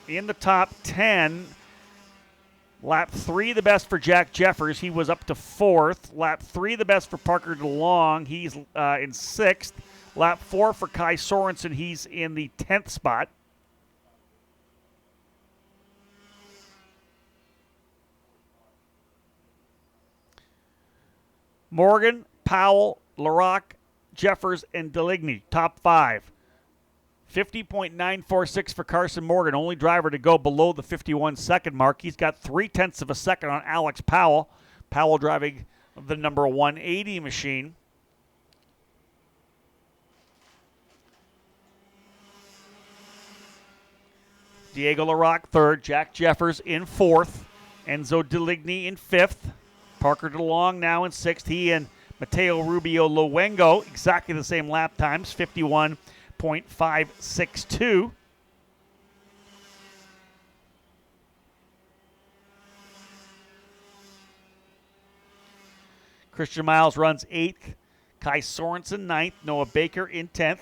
in the top 10, lap 3 the best for Jack Jeffers. He was up to 4th. Lap 3 the best for Parker DeLong. He's in 6th. Lap 4 for Kai Sorensen. He's in the 10th spot. Morgan, Powell, Larocque, Jeffers, and Deligny, top 5. 50.946 for Carson Morgan, only driver to go below the 51-second mark. He's got 0.3 of a second on Alex Powell. Powell driving the number 180 machine. Diego Larocque 3rd, Jack Jeffers in 4th, Enzo Deligny in 5th, Parker DeLong now in 6th. He and Mateo Rubio Luengo, exactly the same lap times, 51.562. Christian Miles runs 8th, Kai Sorensen 9th, Noah Baker in 10th,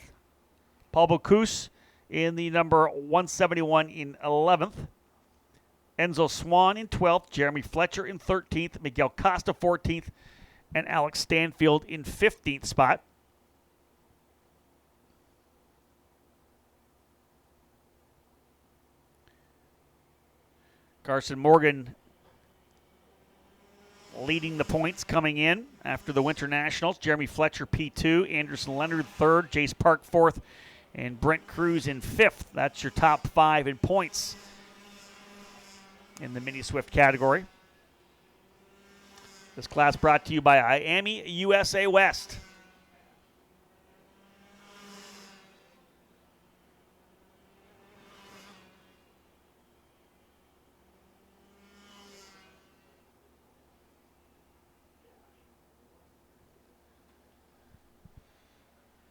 Paul Bocuse in the number 171 in 11th. Enzo Swan in 12th. Jeremy Fletcher in 13th. Miguel Costa 14th. And Alex Stanfield in 15th spot. Carson Morgan leading the points coming in after the Winter Nationals. Jeremy Fletcher P2. Anderson Leonard 3rd. Jace Park 4th. And Brent Cruz in 5th. That's your top 5 in points in the Mini Swift category. This class brought to you by IAMI USA West.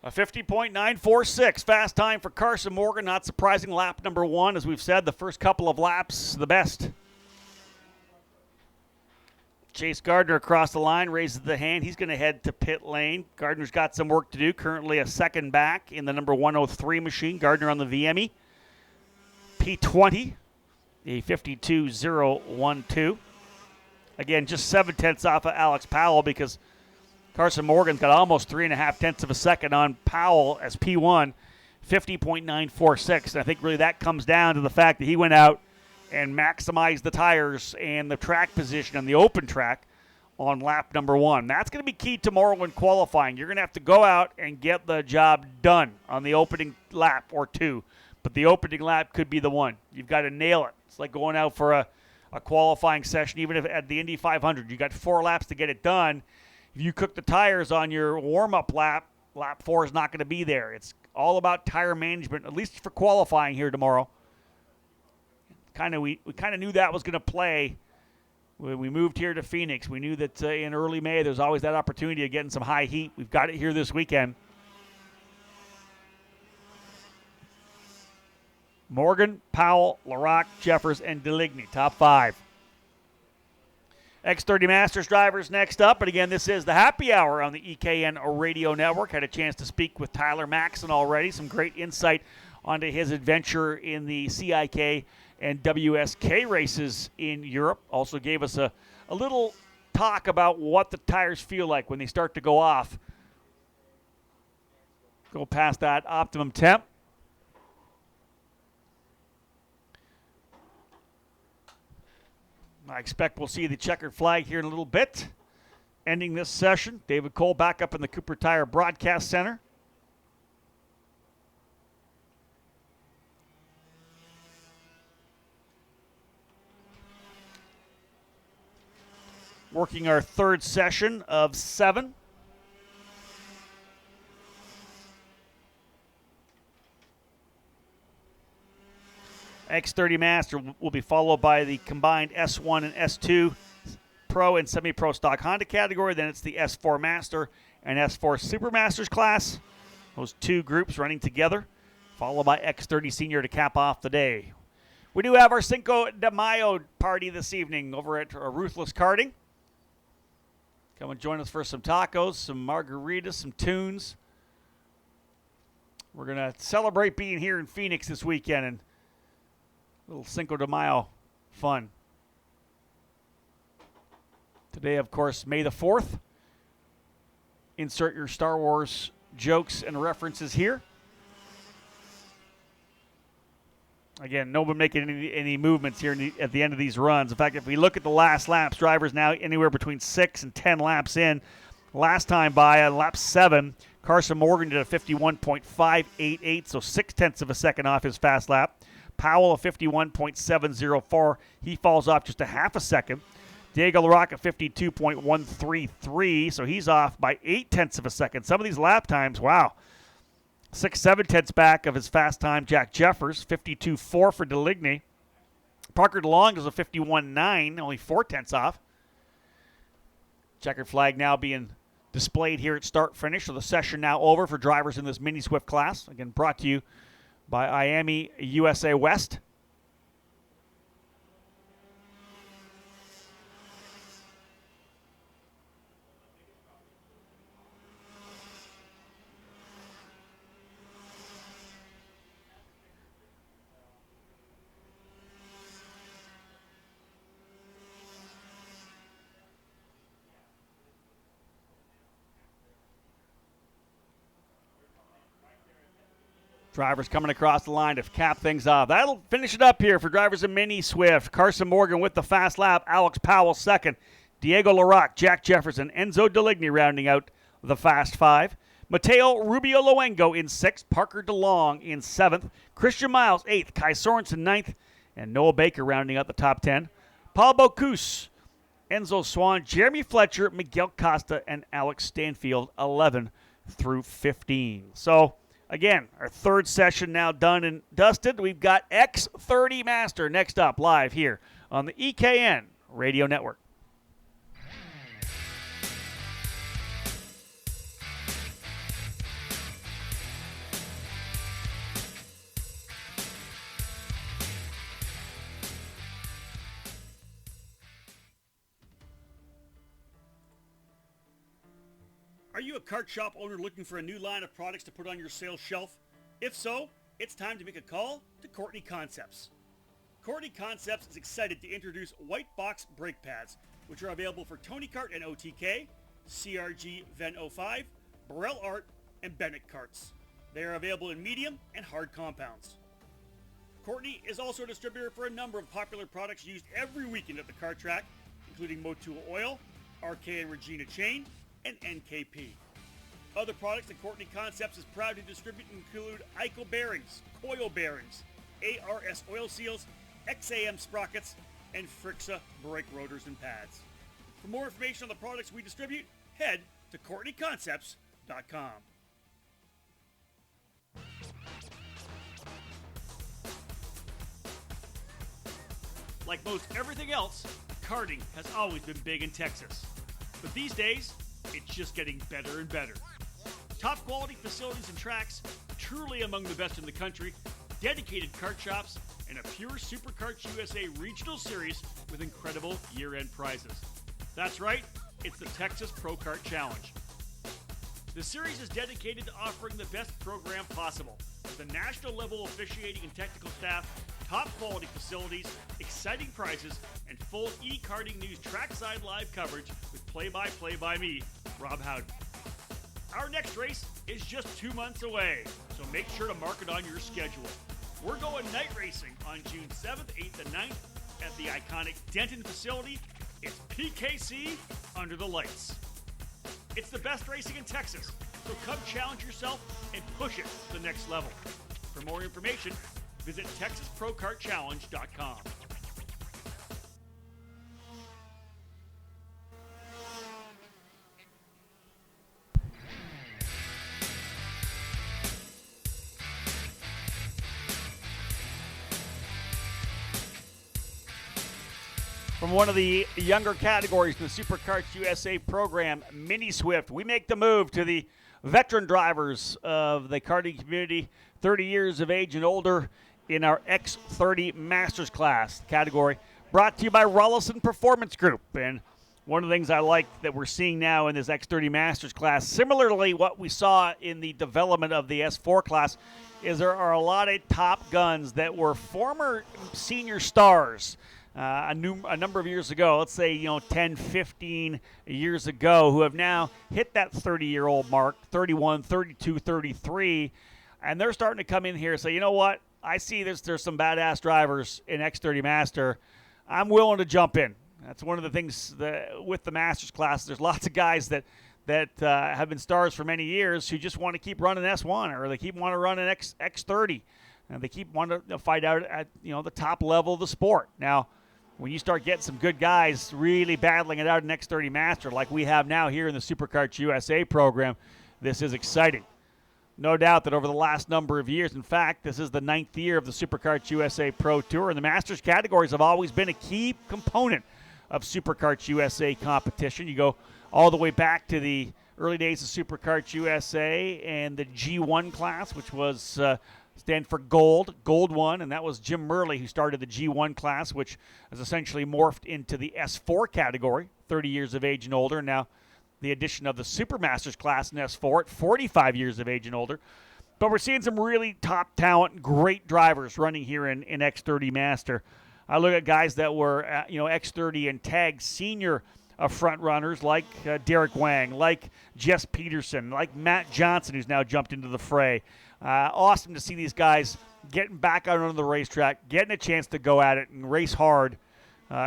A 50.946 fast time for Carson Morgan. Not surprising, lap number 1. As we've said, the first couple of laps, the best. Chase Gardner across the line, raises the hand. He's going to head to pit lane. Gardner's got some work to do. Currently a second back in the number 103 machine. Gardner on the VME. P20, a 52.012. Again, just 7/10 off of Alex Powell because Carson Morgan's got almost 3.5 of a second on Powell as P1, 50.946. And I think really that comes down to the fact that he went out and maximized the tires and the track position on the open track on lap number 1. That's going to be key tomorrow in qualifying. You're going to have to go out and get the job done on the opening lap or 2. But the opening lap could be the one. You've got to nail it. It's like going out for a qualifying session, even if at the Indy 500. You got 4 laps to get it done. If you cook the tires on your warm-up lap, lap 4 is not going to be there. It's all about tire management, at least for qualifying here tomorrow. We kind of knew that was going to play when we moved here to Phoenix. We knew that in early May there's always that opportunity of getting some high heat. We've got it here this weekend. Morgan, Powell, Larocque, Jeffers, and Deligny, top 5. X30 Masters drivers next up. And again, this is the happy hour on the EKN Radio Network. Had a chance to speak with Tyler Maxson already. Some great insight onto his adventure in the CIK and WSK races in Europe. Also gave us a little talk about what the tires feel like when they start to go off. Go past that optimum temp. I expect we'll see the checkered flag here in a little bit. Ending this session, David Cole back up in the Cooper Tire Broadcast Center. working our third session of 7. X30 Master will be followed by the combined S1 and S2 Pro and Semi-Pro Stock Honda category. Then it's the S4 Master and S4 Super Masters class. Those two groups running together, followed by X30 Senior to cap off the day. We do have our Cinco de Mayo party this evening over at Ruthless Karting. Come and join us for some tacos, some margaritas, some tunes. We're going to celebrate being here in Phoenix this weekend and a little Cinco de Mayo fun. Today, of course, May the 4th. Insert your Star Wars jokes and references here. Again, no one making any movements here at the end of these runs. In fact, if we look at the last laps, drivers now anywhere between 6 and 10 laps in. Last time by lap 7, Carson Morgan did a 51.588, so 0.6 of a second off his fast lap. Powell a 51.704. He falls off just a half a second. Diego LaRocca 52.133, so he's off by 0.8 of a second. Some of these lap times, wow. 6/7 back of his fast time, Jack Jeffers, 52.4 for Deligny. Parker DeLong does a 51.9, only 0.4 off. Checkered flag now being displayed here at start-finish, so the session now over for drivers in this Mini Swift class. Again, brought to you by IAME USA West. Drivers coming across the line to cap things off. That'll finish it up here for drivers in Mini Swift. Carson Morgan with the fast lap. Alex Powell second. Diego LaRocque, Jack Jefferson, Enzo Deligny rounding out the fast 5. Mateo Rubio Luengo in 6th. Parker DeLong in 7th. Christian Miles 8th. Kai Sorensen 9th. And Noah Baker rounding out the top 10. Paul Bocuse, Enzo Swan, Jeremy Fletcher, Miguel Costa, and Alex Stanfield 11 through 15. So, again, our third session now done and dusted. We've got X30 Master next up live here on the EKN Radio Network. Are you a kart shop owner looking for a new line of products to put on your sales shelf? If so, it's time to make a call to Courtney Concepts. Courtney Concepts is excited to introduce white box brake pads, which are available for Tony Kart and OTK, CRG Ven 05, Burrell Art, and Bennett karts. They are available in medium and hard compounds. Courtney is also a distributor for a number of popular products used every weekend at the kart track, including Motul Oil, RK and Regina Chain, and NKP. Other products that Courtney Concepts is proud to distribute include ICO bearings, coil bearings, ARS oil seals, XAM sprockets, and Frixa brake rotors and pads. For more information on the products we distribute, head to CourtneyConcepts.com. Like most everything else, karting has always been big in Texas. But these days, it's just getting better and better. Top quality facilities and tracks, truly among the best in the country, dedicated kart shops, and a pure SuperKarts USA regional series with incredible year-end prizes. That's right, it's the Texas Pro Kart Challenge. The series is dedicated to offering the best program possible, with a national level officiating and technical staff, top quality facilities, exciting prizes, and full e-karting news trackside live coverage with play-by-play by me, Rob Howden. Our next race is just 2 months away, so make sure to mark it on your schedule. We're going night racing on June 7th, 8th, and 9th at the iconic Denton facility. It's PKC under the lights. It's the best racing in Texas, so come challenge yourself and push it to the next level. For more information, visit TexasProKartChallenge.com. From one of the younger categories in the SuperKarts USA program, Mini Swift, we make the move to the veteran drivers of the karting community, 30 years of age and older, in our X30 Masters class category, brought to you by Rollison Performance Group. And one of the things I like that we're seeing now in this X30 Masters class, similarly what we saw in the development of the S4 class, is there are a lot of top guns that were former senior stars a number of years ago, let's say 10, 15 years ago, who have now hit that 30-year-old mark, 31, 32, 33, and they're starting to come in here and say, you know what, I see there's some badass drivers in X30 Master. I'm willing to jump in. That's one of the things that, with the Masters class, there's lots of guys that have been stars for many years who just want to keep running S1, or they want to run an X30, and they keep wanting to fight out at the top level of the sport. Now, when you start getting some good guys really battling it out in X30 Master like we have now here in the SuperKarts USA program, this is exciting. No doubt that over the last number of years, in fact, this is the 9th year of the SuperKarts USA Pro Tour, and the Masters categories have always been a key component of SuperKarts USA competition. You go all the way back to the early days of SuperKarts USA and the G1 class, which was stand for Gold 1, and that was Jim Murley who started the G1 class, which has essentially morphed into the S4 category, 30 years of age and older. Now, the addition of the Supermasters class in S4 at 45 years of age and older. But we're seeing some really top talent, great drivers running here in X30 Master. I look at guys that were, X30 and Tag senior front runners like Derek Wang, like Jess Peterson, like Matt Johnson, who's now jumped into the fray. Awesome to see these guys getting back out on the racetrack, getting a chance to go at it and race hard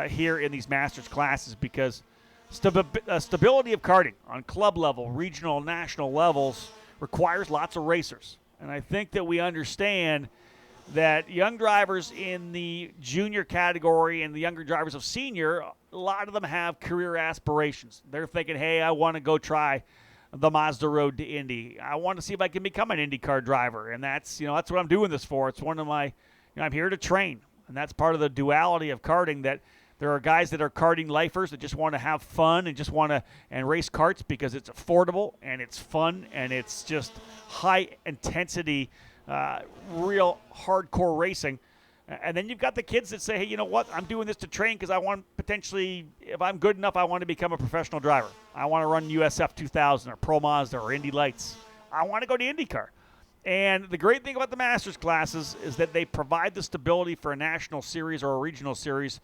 here in these Masters classes, because stability of karting on club level, regional, national levels requires lots of racers. And I think that we understand that young drivers in the junior category and the younger drivers of senior, a lot of them have career aspirations. They're thinking, hey, I want to go try the Mazda Road to Indy. I want to see if I can become an IndyCar driver. And that's what I'm doing this for. It's one of my, I'm here to train. And that's part of the duality of karting, that there are guys that are karting lifers that just want to have fun and just want to race karts because it's affordable and it's fun and it's just high intensity, real hardcore racing. And then you've got the kids that say, hey, you know what? I'm doing this to train because I want potentially, if I'm good enough, I want to become a professional driver. I want to run USF 2000 or Pro Mazda or Indy Lights. I want to go to IndyCar. And the great thing about the Masters classes is that they provide the stability for a national series or a regional series,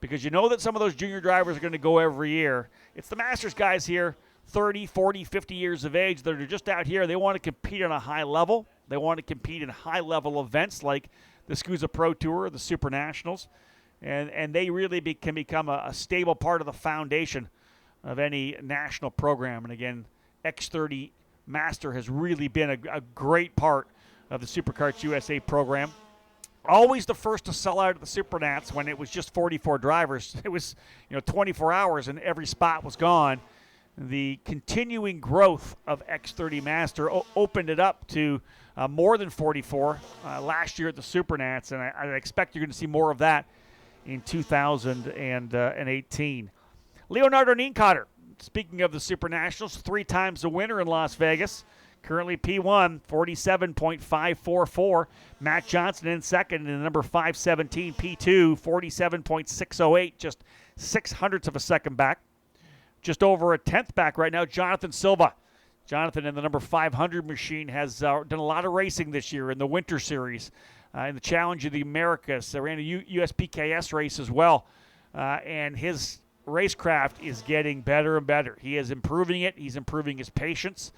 because you know that some of those junior drivers are going to go every year. It's the Masters guys here, 30, 40, 50 years of age, that are just out here. They want to compete on a high level. They want to compete in high-level events like the SCUSA Pro Tour, the Super Nationals, and they really can become a stable part of the foundation of any national program. And again, X30 Master has really been a great part of the SuperKarts USA program. Always the first to sell out at the Supernats when it was just 44 drivers. It was 24 hours and every spot was gone. The continuing growth of X30 Master opened it up to more than 44 last year at the Supernats, and I expect you're going to see more of that in 2018. Leonardo Nienkotter, speaking of the Super Nationals, 3 times the winner in Las Vegas. Currently P1, 47.544. Matt Johnson in second in the number 517. P2, 47.608, just 0.06 of a second back. Just over a 10th back right now, Jonathan Silva. Jonathan in the number 500 machine has done a lot of racing this year in the Winter Series, in the Challenge of the Americas. Ran a USPKS race as well, and his racecraft is getting better and better. He is improving it. He's improving his patience,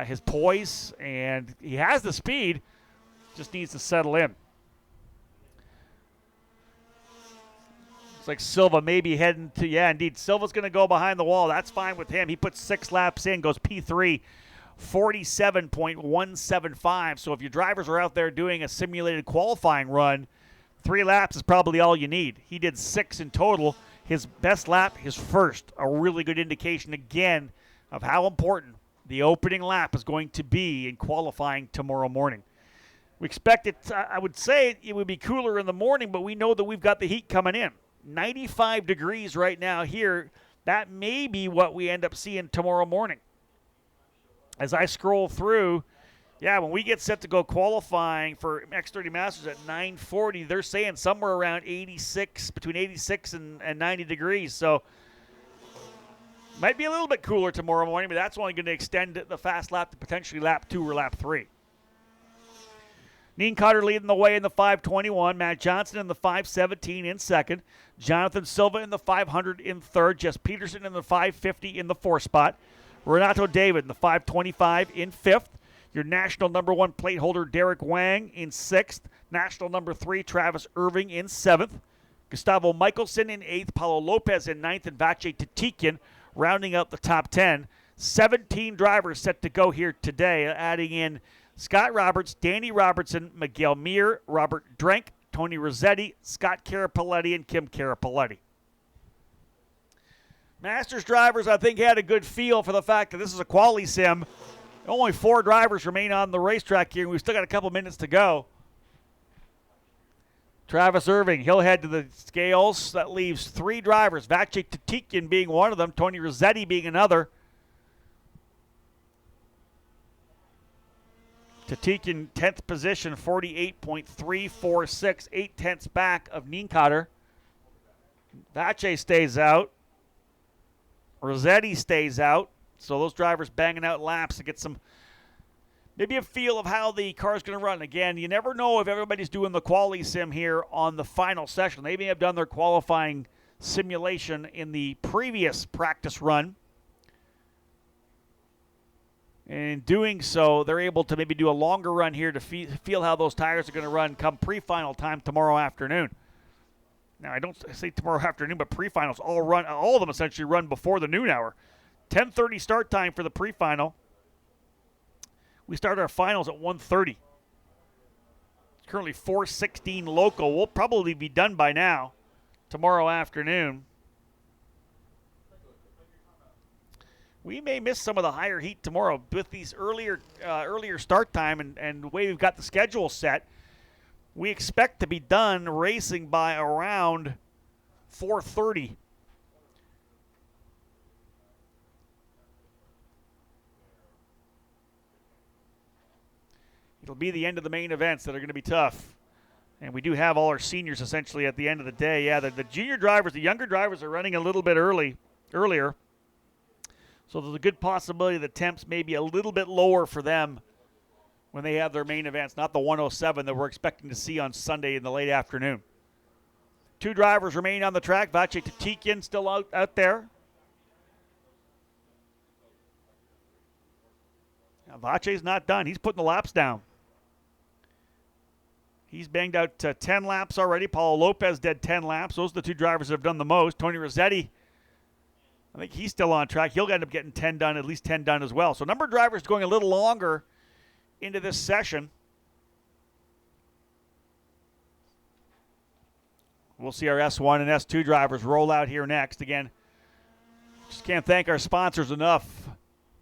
his poise, and he has the speed, just needs to settle in. Looks like Silva may be heading to, indeed, Silva's going to go behind the wall. That's fine with him. He puts 6 laps in, goes P3, 47.175. So if your drivers are out there doing a simulated qualifying run, 3 laps is probably all you need. He did 6 in total. His best lap, his first, a really good indication, again, of how important the opening lap is going to be in qualifying tomorrow morning. We expect it, I would say it would be cooler in the morning, but we know that we've got the heat coming in. 95 degrees right now here. That may be what we end up seeing tomorrow morning. As I scroll through, yeah, when we get set to go qualifying for X30 Masters at 9:40, they're saying somewhere around 86, between 86 and 90 degrees. So might be a little bit cooler tomorrow morning, but that's only going to extend the fast lap to potentially lap 2 or lap 3. Neen Cotter leading the way in the 521. Matt Johnson in the 517 in second. Jonathan Silva in the 500 in third. Jess Peterson in the 550 in the 4th spot. Renato David in the 525 in 5th. Your national number 1 plate holder Derek Wang in 6th. National number 3 Travis Irving in 7th. Gustavo Michelson in 8th. Paulo Lopez in 9th. And Vache Tatikian rounding out the top 10. 17 drivers set to go here today, adding in Scott Roberts, Danny Robertson, Miguel Muir, Robert Drenk, Tony Rossetti, Scott Carapoletti, and Kim Carapoletti. Masters drivers, I think, had a good feel for the fact that this is a quali sim. Only 4 drivers remain on the racetrack here, and we've still got a couple minutes to go. Travis Irving, he'll head to the scales. That leaves 3 drivers, Vache Tatikian being one of them, Tony Rossetti being another. Tatikian, 10th position, 48.346, 8/10 back of Neen Cotter. Vache stays out. Rossetti stays out. So those drivers banging out laps to get some, maybe a feel of how the car's going to run. Again, you never know if everybody's doing the quali sim here on the final session. They may have done their qualifying simulation in the previous practice run. And in doing so, they're able to maybe do a longer run here to feel how those tires are going to run come pre-final time tomorrow afternoon. Now, I don't say tomorrow afternoon, but pre-finals all of them essentially run before the noon hour. 10:30 start time for the pre-final. We start our finals at 1:30. It's currently 4:16 local. We'll probably be done by now tomorrow afternoon. We may miss some of the higher heat tomorrow with these earlier start time and the way we've got the schedule set. We expect to be done racing by around 4:30. It'll be the end of the main events that are going to be tough. And we do have all our seniors essentially at the end of the day. Yeah, the junior drivers, the younger drivers are running a little bit earlier. So there's a good possibility the temps may be a little bit lower for them when they have their main events, not the 107 that we're expecting to see on Sunday in the late afternoon. 2 drivers remain on the track. Vache Tatikian still out there. Now, Vache's not done. He's putting the laps down. He's banged out 10 laps already. Paulo Lopez did 10 laps. Those are the 2 drivers that have done the most. Tony Rossetti, I think he's still on track. He'll end up getting 10 done, at least 10 done as well. So number of drivers going a little longer into this session. We'll see our S1 and S2 drivers roll out here next. Again, just can't thank our sponsors enough.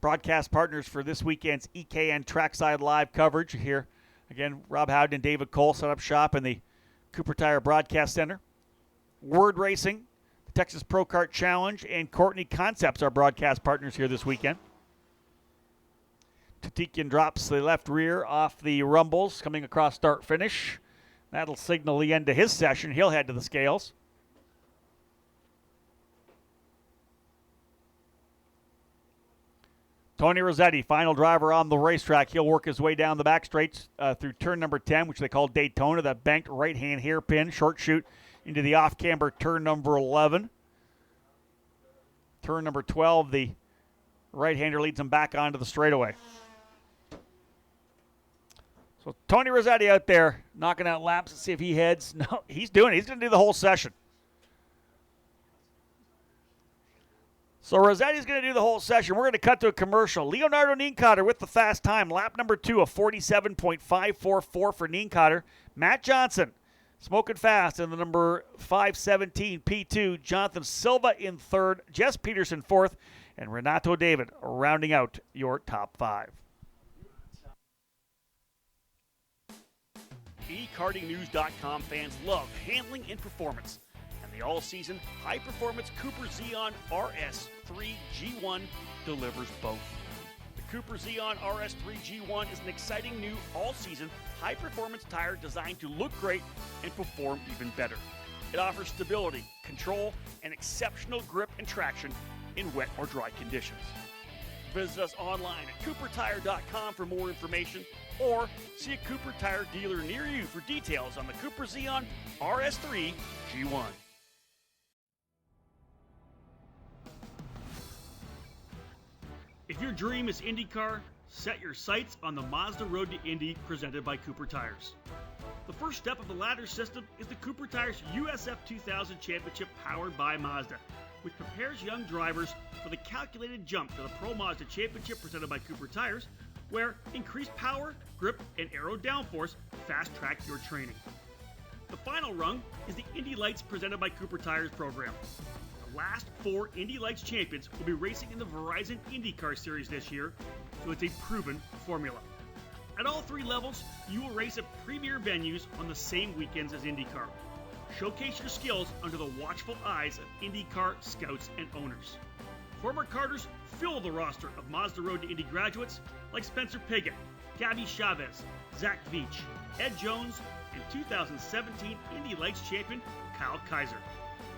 Broadcast partners for this weekend's EKN Trackside Live coverage here. Again, Rob Howden and David Cole set up shop in the Cooper Tire Broadcast Center. Word Racing, the Texas Pro Kart Challenge, and Courtney Concepts are broadcast partners here this weekend. Tatikian drops the left rear off the rumbles coming across start-finish. That'll signal the end of his session. He'll head to the scales. Tony Rossetti, final driver on the racetrack. He'll work his way down the back straights through turn number 10, which they call Daytona, that banked right-hand hairpin, short shoot into the off-camber turn number 11. Turn number 12, the right-hander leads him back onto the straightaway. So Tony Rossetti out there knocking out laps. Let's see if he heads. No, he's doing it. He's going to do the whole session. So Rossetti's going to do the whole session. We're going to cut to a commercial. Leonardo Neen Cotter with the fast time. Lap number 2 of 47.544 for Neen Cotter. Matt Johnson smoking fast in the number 517 P2. Jonathan Silva in 3rd. Jess Peterson 4th. And Renato David rounding out your top 5. eKartingNews.com fans love handling and performance. And the all-season high-performance Cooper Xeon RS3 G1 delivers both. The Cooper Xeon RS3 G1 is an exciting new all-season high-performance tire designed to look great and perform even better. It offers stability, control, and exceptional grip and traction in wet or dry conditions. Visit us online at coopertire.com for more information, or see a Cooper Tire dealer near you for details on the Cooper Xeon RS3 G1. If your dream is IndyCar, set your sights on the Mazda Road to Indy presented by Cooper Tires. The first step of the ladder system is the Cooper Tires USF 2000 Championship powered by Mazda, which prepares young drivers for the calculated jump to the Pro Mazda Championship presented by Cooper Tires, where increased power, grip, and aero downforce fast-track your training. The final rung is the Indy Lights presented by Cooper Tires program. The last 4 Indy Lights champions will be racing in the Verizon IndyCar Series this year, so it's a proven formula. At all 3 levels, you will race at premier venues on the same weekends as IndyCar. Showcase your skills under the watchful eyes of IndyCar scouts and owners. Former karters fill the roster of Mazda Road to Indy graduates like Spencer Pigot, Gabby Chavez, Zach Veach, Ed Jones, and 2017 Indy Lights champion Kyle Kaiser.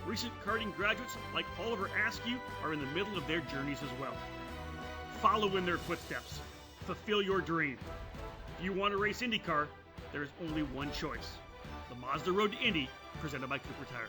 Recent karting graduates like Oliver Askew are in the middle of their journeys as well. Follow in their footsteps. Fulfill your dream. If you want to race IndyCar, there is only one choice. The Mazda Road to Indy, presented by Cooper Tires.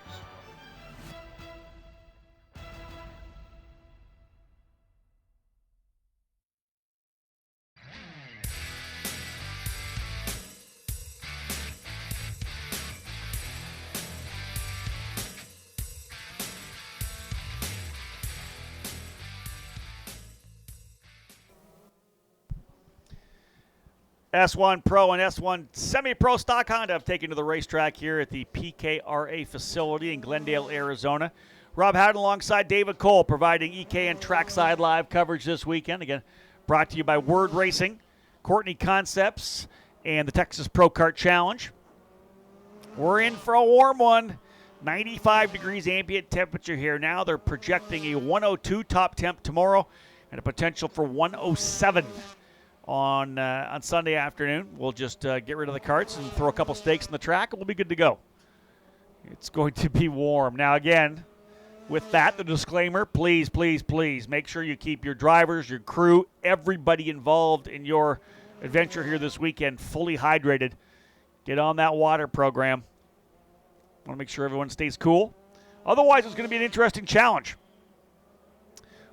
S1 Pro and S1 Semi-Pro stock Honda have taken to the racetrack here at the PKRA facility in Glendale, Arizona. Rob Howden alongside David Cole providing EKN Trackside Live coverage this weekend. Again, brought to you by Word Racing, Courtney Concepts, and the Texas Pro Kart Challenge. We're in for a warm one. 95 degrees ambient temperature here now. They're projecting a 102 top temp tomorrow and a potential for 107 on Sunday afternoon. We'll just get rid of the carts and throw a couple stakes in the track, and we'll be good to go. It's going to be warm. Now, again, with that, the disclaimer, please, please, please make sure you keep your drivers, your crew, everybody involved in your adventure here this weekend fully hydrated. Get on that water program. Want to make sure everyone stays cool. Otherwise, it's going to be an interesting challenge.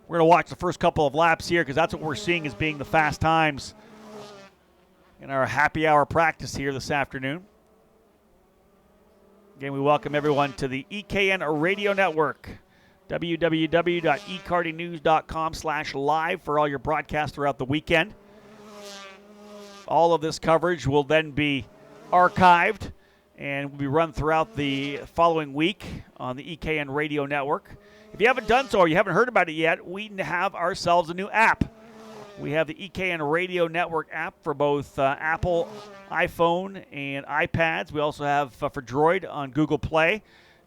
We're going to watch the first couple of laps here because that's what we're seeing as being the fast times in our happy hour practice here this afternoon. Again, we welcome everyone to the EKN Radio Network, www.ekartingnews.com/live for all your broadcasts throughout the weekend. All of this coverage will then be archived and will be run throughout the following week on the EKN Radio Network. If you haven't done so or you haven't heard about it yet, we have ourselves a new app. We have the EKN Radio Network app for both Apple, iPhone, and iPads. We also have for Droid on Google Play.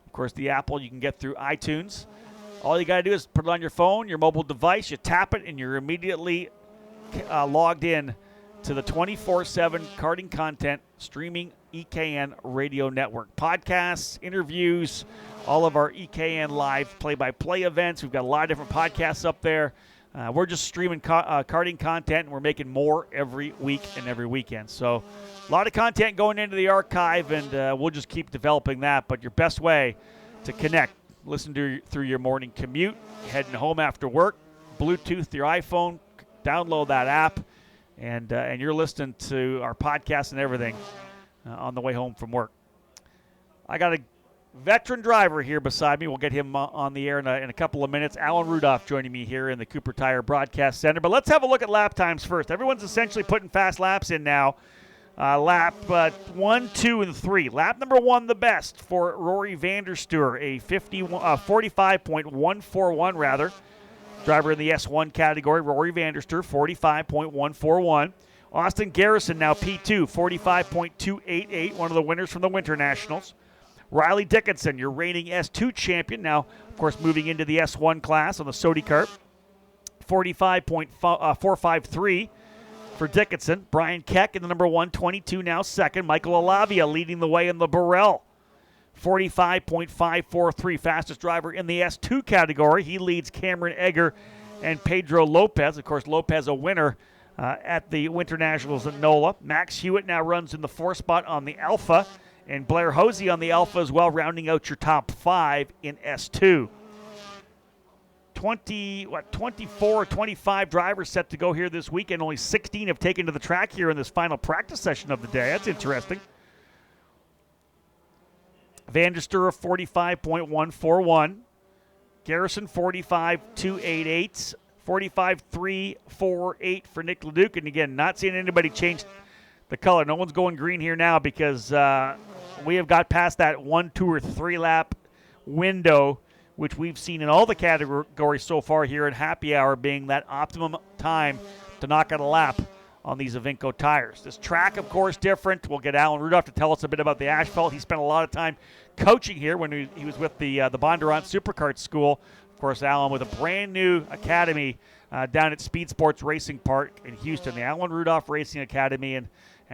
Of course, the Apple you can get through iTunes. All you got to do is put it on your phone, your mobile device, you tap it, and you're immediately logged in to the 24/7 karting content streaming EKN Radio Network. Podcasts, interviews, all of our EKN live play-by-play events. We've got a lot of different podcasts up there. We're just streaming karting content, and we're making more every week and every weekend. So a lot of content going into the archive, and we'll just keep developing that. But your best way to connect, listen to through your morning commute, heading home after work, Bluetooth your iPhone, download that app, and you're listening to our podcast and everything on the way home from work. I got a veteran driver here beside me. We'll get him on the air in a couple of minutes. Alan Rudolph joining me here in the Cooper Tire Broadcast Center. But let's have a look at lap times first. Everyone's essentially putting fast laps in now. Lap 1, 2, and 3. Lap number 1, the best for Rory Vanderstuur, a 45.141 rather. Driver in the S1 category, Rory Vanderstuur, 45.141. Austin Garrison now P2, 45.288, one of the winners from the Winter Nationals. Riley Dickinson, your reigning S2 champion, now, of course, moving into the S1 class on the Sodi cart. 45.453 for Dickinson. Brian Keck in the number 122, now second. Michael Alavia leading the way in the Burrell. 45.543, fastest driver in the S2 category. He leads Cameron Egger and Pedro Lopez. Of course, Lopez a winner at the Winter Nationals at NOLA. Max Hewitt now runs in the 4th spot on the Alpha, and Blair Hosey on the Alpha as well, rounding out your top 5 in S2. 24 or 25 drivers set to go here this weekend. Only 16 have taken to the track here in this final practice session of the day. That's interesting. Vanderster 45.141. Garrison 45.288. 45.348 for Nick Leduc. And again, not seeing anybody change the color. No one's going green here now because we have got past that 1, 2, or 3 lap window, which we've seen in all the categories so far here at Happy Hour, being that optimum time to knock out a lap on these Avinco tires. This track, of course, different. We'll get Alan Rudolph to tell us a bit about the asphalt. He spent a lot of time coaching here when he was with the Bondurant Superkart School. Of course, Alan with a brand new academy down at Speed Sports Racing Park in Houston, the Alan Rudolph Racing Academy, and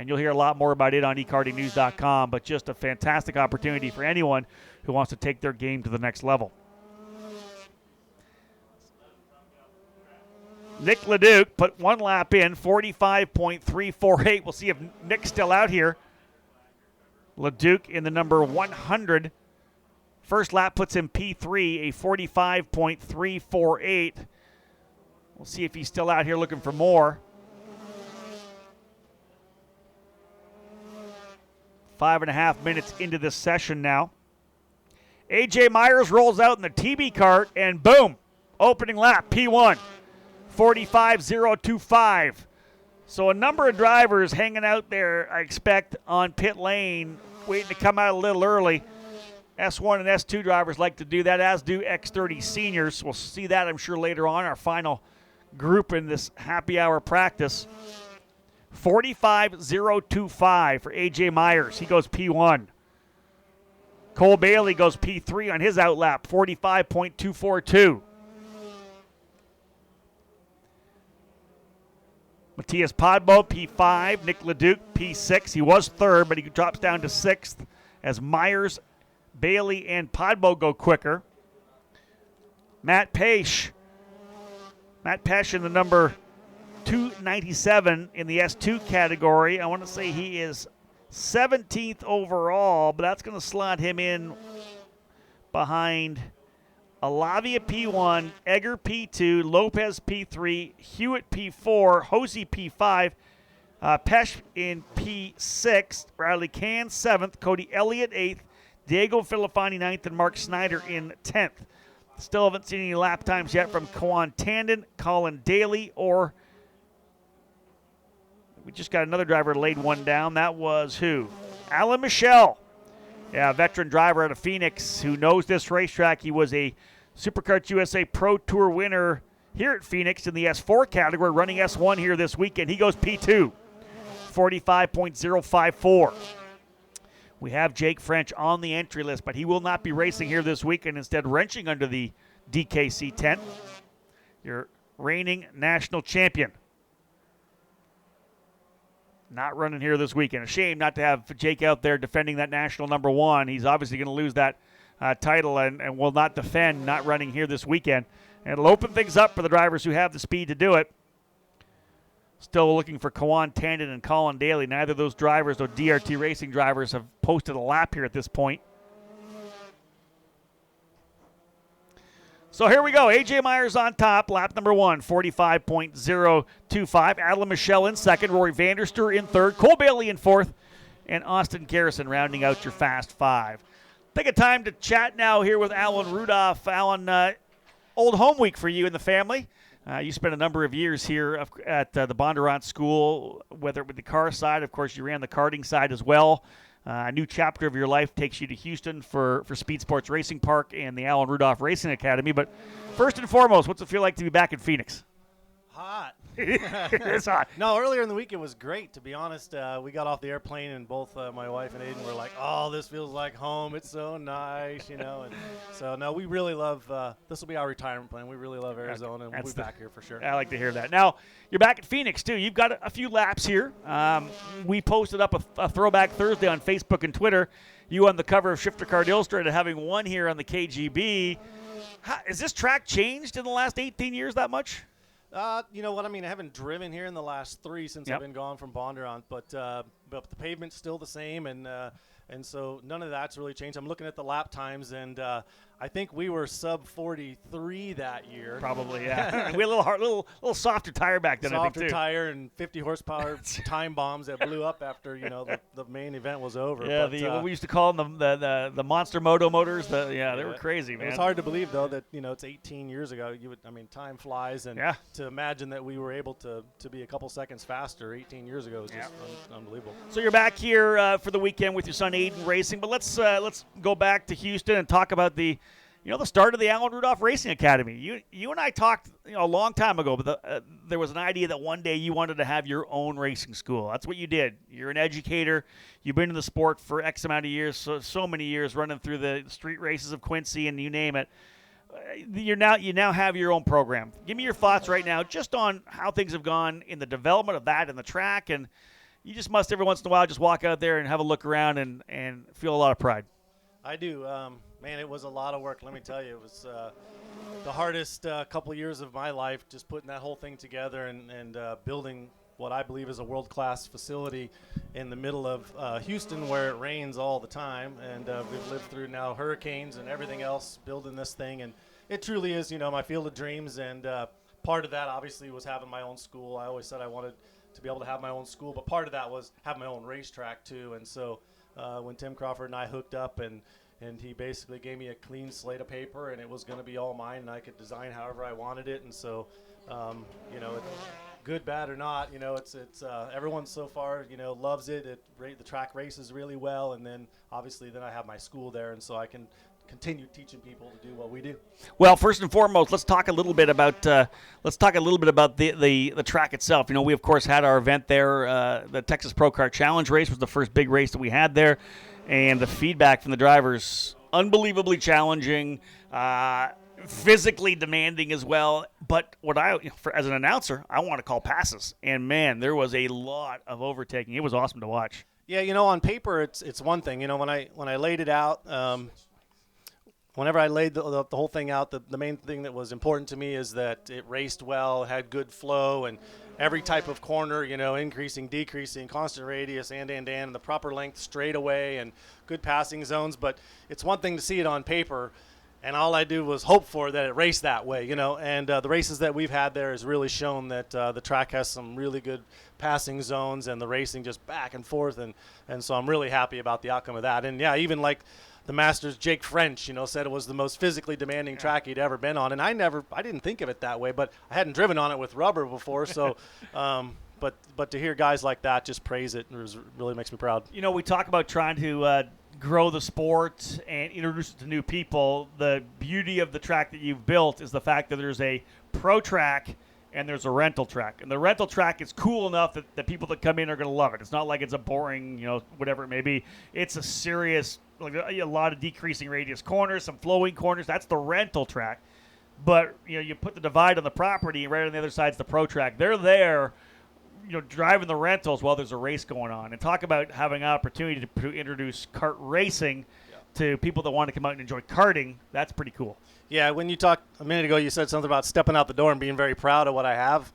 you'll hear a lot more about it on ekartingnews.com, but just a fantastic opportunity for anyone who wants to take their game to the next level. Nick Leduc put 1 lap in, 45.348. We'll see if Nick's still out here. Leduc in the number 100. First lap puts him P3, a 45.348. We'll see if he's still out here looking for more. 5.5 minutes into this session now. AJ Myers rolls out in the TB cart, and boom, opening lap, P1. 45.025. So a number of drivers hanging out there, I expect, on pit lane, waiting to come out a little early. S1 and S2 drivers like to do that, as do X30 seniors. We'll see that, I'm sure, later on, our final group in this happy hour practice. 45.025 for AJ Myers. He goes P1. Cole Bailey goes P3 on his outlap, 45.242. Matthias Podbo, P5. Nick Leduc, P6. He was third, but he drops down to 6th as Myers, Bailey, and Podbo go quicker. Matt Pesch in the number 297 in the S2 category. I want to say he is 17th overall, but that's going to slot him in behind Alavia P1, Egger P2, Lopez P3, Hewitt P4, Hosey P5, Pesch in P6, Riley Can 7th, Cody Elliott 8th, Diego Filifani 9th, and Mark Snyder in 10th. Still haven't seen any lap times yet from Kawan Tandon, Colin Daly, or we just got another driver laid one down. That was who? Alan Michelle. Yeah, veteran driver out of Phoenix who knows this racetrack. He was a SuperKarts USA Pro Tour winner here at Phoenix in the S4 category, running S1 here this weekend. He goes P2, 45.054. We have Jake French on the entry list, but he will not be racing here this weekend, instead wrenching under the DKC tent. Your reigning national champion. Not running here this weekend. A shame not to have Jake out there defending that national number 1. He's obviously going to lose that title and will not defend, not running here this weekend. And it'll open things up for the drivers who have the speed to do it. Still looking for Kawan Tandon and Colin Daly. Neither of those drivers, or DRT Racing drivers, have posted a lap here at this point. So here we go. AJ Myers on top, lap number 1, 45.025. Alan Michelle in second. Rory Vanderster in third. Cole Bailey in fourth. And Austin Garrison rounding out your fast 5. Take a time to chat now here with Alan Rudolph. Alan, old home week for you and the family. You spent a number of years here at the Bondurant School, whether with the car side. Of course, you ran the karting side as well. A new chapter of your life takes you to Houston for Speed Sports Racing Park and the Alan Rudolph Racing Academy. But first and foremost, what's it feel like to be back in Phoenix? Hot. It's hot. No, earlier in the week it was great, to be honest. We got off the airplane and both my wife and Aiden were like, "Oh, this feels like home. It's so nice," you know. And so, no, we really love. This will be our retirement plan. We really love Arizona, and we'll be back here for sure. I like to hear that. Now you're back at Phoenix too. You've got a few laps here. We posted up a Throwback Thursday on Facebook and Twitter. You on the cover of Shifter Card Illustrated, having won here on the KGB. Has this track changed in the last 18 years that much? You know what I mean? I haven't driven here in the last 3 since I've been gone from Bondurant, but the pavement's still the same, and so none of that's really changed. I'm looking at the lap times, and I think we were sub 43 that year. Probably, yeah. We had a little softer tire back then. Softer I think too. tire and 50 horsepower time bombs that blew up after the main event was over. Yeah, but, what we used to call them the Monster Moto motors. They were crazy, man. It's hard to believe though that it's 18 years ago. Time flies, and to imagine that we were able to be a couple seconds faster 18 years ago is just unbelievable. So you're back here for the weekend with your son Aiden racing, but let's go back to Houston and talk about the start of the Alan Rudolph Racing Academy. You and I talked a long time ago, but there was an idea that one day you wanted to have your own racing school. That's what you did. You're an educator. You've been in the sport for X amount of years, so many years, running through the street races of Quincy and you name it. You now have your own program. Give me your thoughts right now just on how things have gone in the development of that and the track, and you just must every once in a while just walk out there and have a look around and feel a lot of pride. I do. Man, it was a lot of work, let me tell you. It was the hardest couple of years of my life, just putting that whole thing together and building what I believe is a world-class facility in the middle of Houston where it rains all the time. And we've lived through now hurricanes and everything else building this thing. And it truly is, my field of dreams. And part of that, obviously, was having my own school. I always said I wanted to be able to have my own school, but part of that was have my own racetrack, too. And so when Tim Crawford and I hooked up and he basically gave me a clean slate of paper, and it was going to be all mine, and I could design however I wanted it. And so, good, bad, or not, it's everyone so far, loves it. The track races really well, and then obviously then I have my school there, and so I can continue teaching people to do what we do. Well, first and foremost, let's talk a little bit about the track itself. We of course had our event there. The Texas Pro Kart Challenge race was the first big race that we had there. And the feedback from the drivers, unbelievably challenging, physically demanding as well. But as an announcer, I want to call passes. And, man, there was a lot of overtaking. It was awesome to watch. Yeah, on paper, it's one thing. When I laid it out, whenever I laid the whole thing out, the main thing that was important to me is that it raced well, had good flow, and every type of corner, increasing, decreasing, constant radius, and the proper length straight away, and good passing zones. But it's one thing to see it on paper, and all I do was hope for that it raced that way, And the races that we've had there has really shown that the track has some really good passing zones, and the racing just back and forth, and so I'm really happy about the outcome of that. And, yeah, even like the Masters, Jake French, said it was the most physically demanding track he'd ever been on. And I didn't think of it that way, but I hadn't driven on it with rubber before. So, but to hear guys like that just praise it really makes me proud. We talk about trying to grow the sport and introduce it to new people. The beauty of the track that you've built is the fact that there's a pro track and there's a rental track. And the rental track is cool enough that the people that come in are going to love it. It's not like it's a boring, whatever it may be. It's a serious, like a lot of decreasing radius corners, some flowing corners. That's the rental track. But, you put the divide on the property, and right on the other side's the pro track. They're there, driving the rentals while there's a race going on. And talk about having an opportunity to introduce kart racing to people that want to come out and enjoy karting. That's pretty cool. Yeah, when you talked a minute ago, you said something about stepping out the door and being very proud of what I have.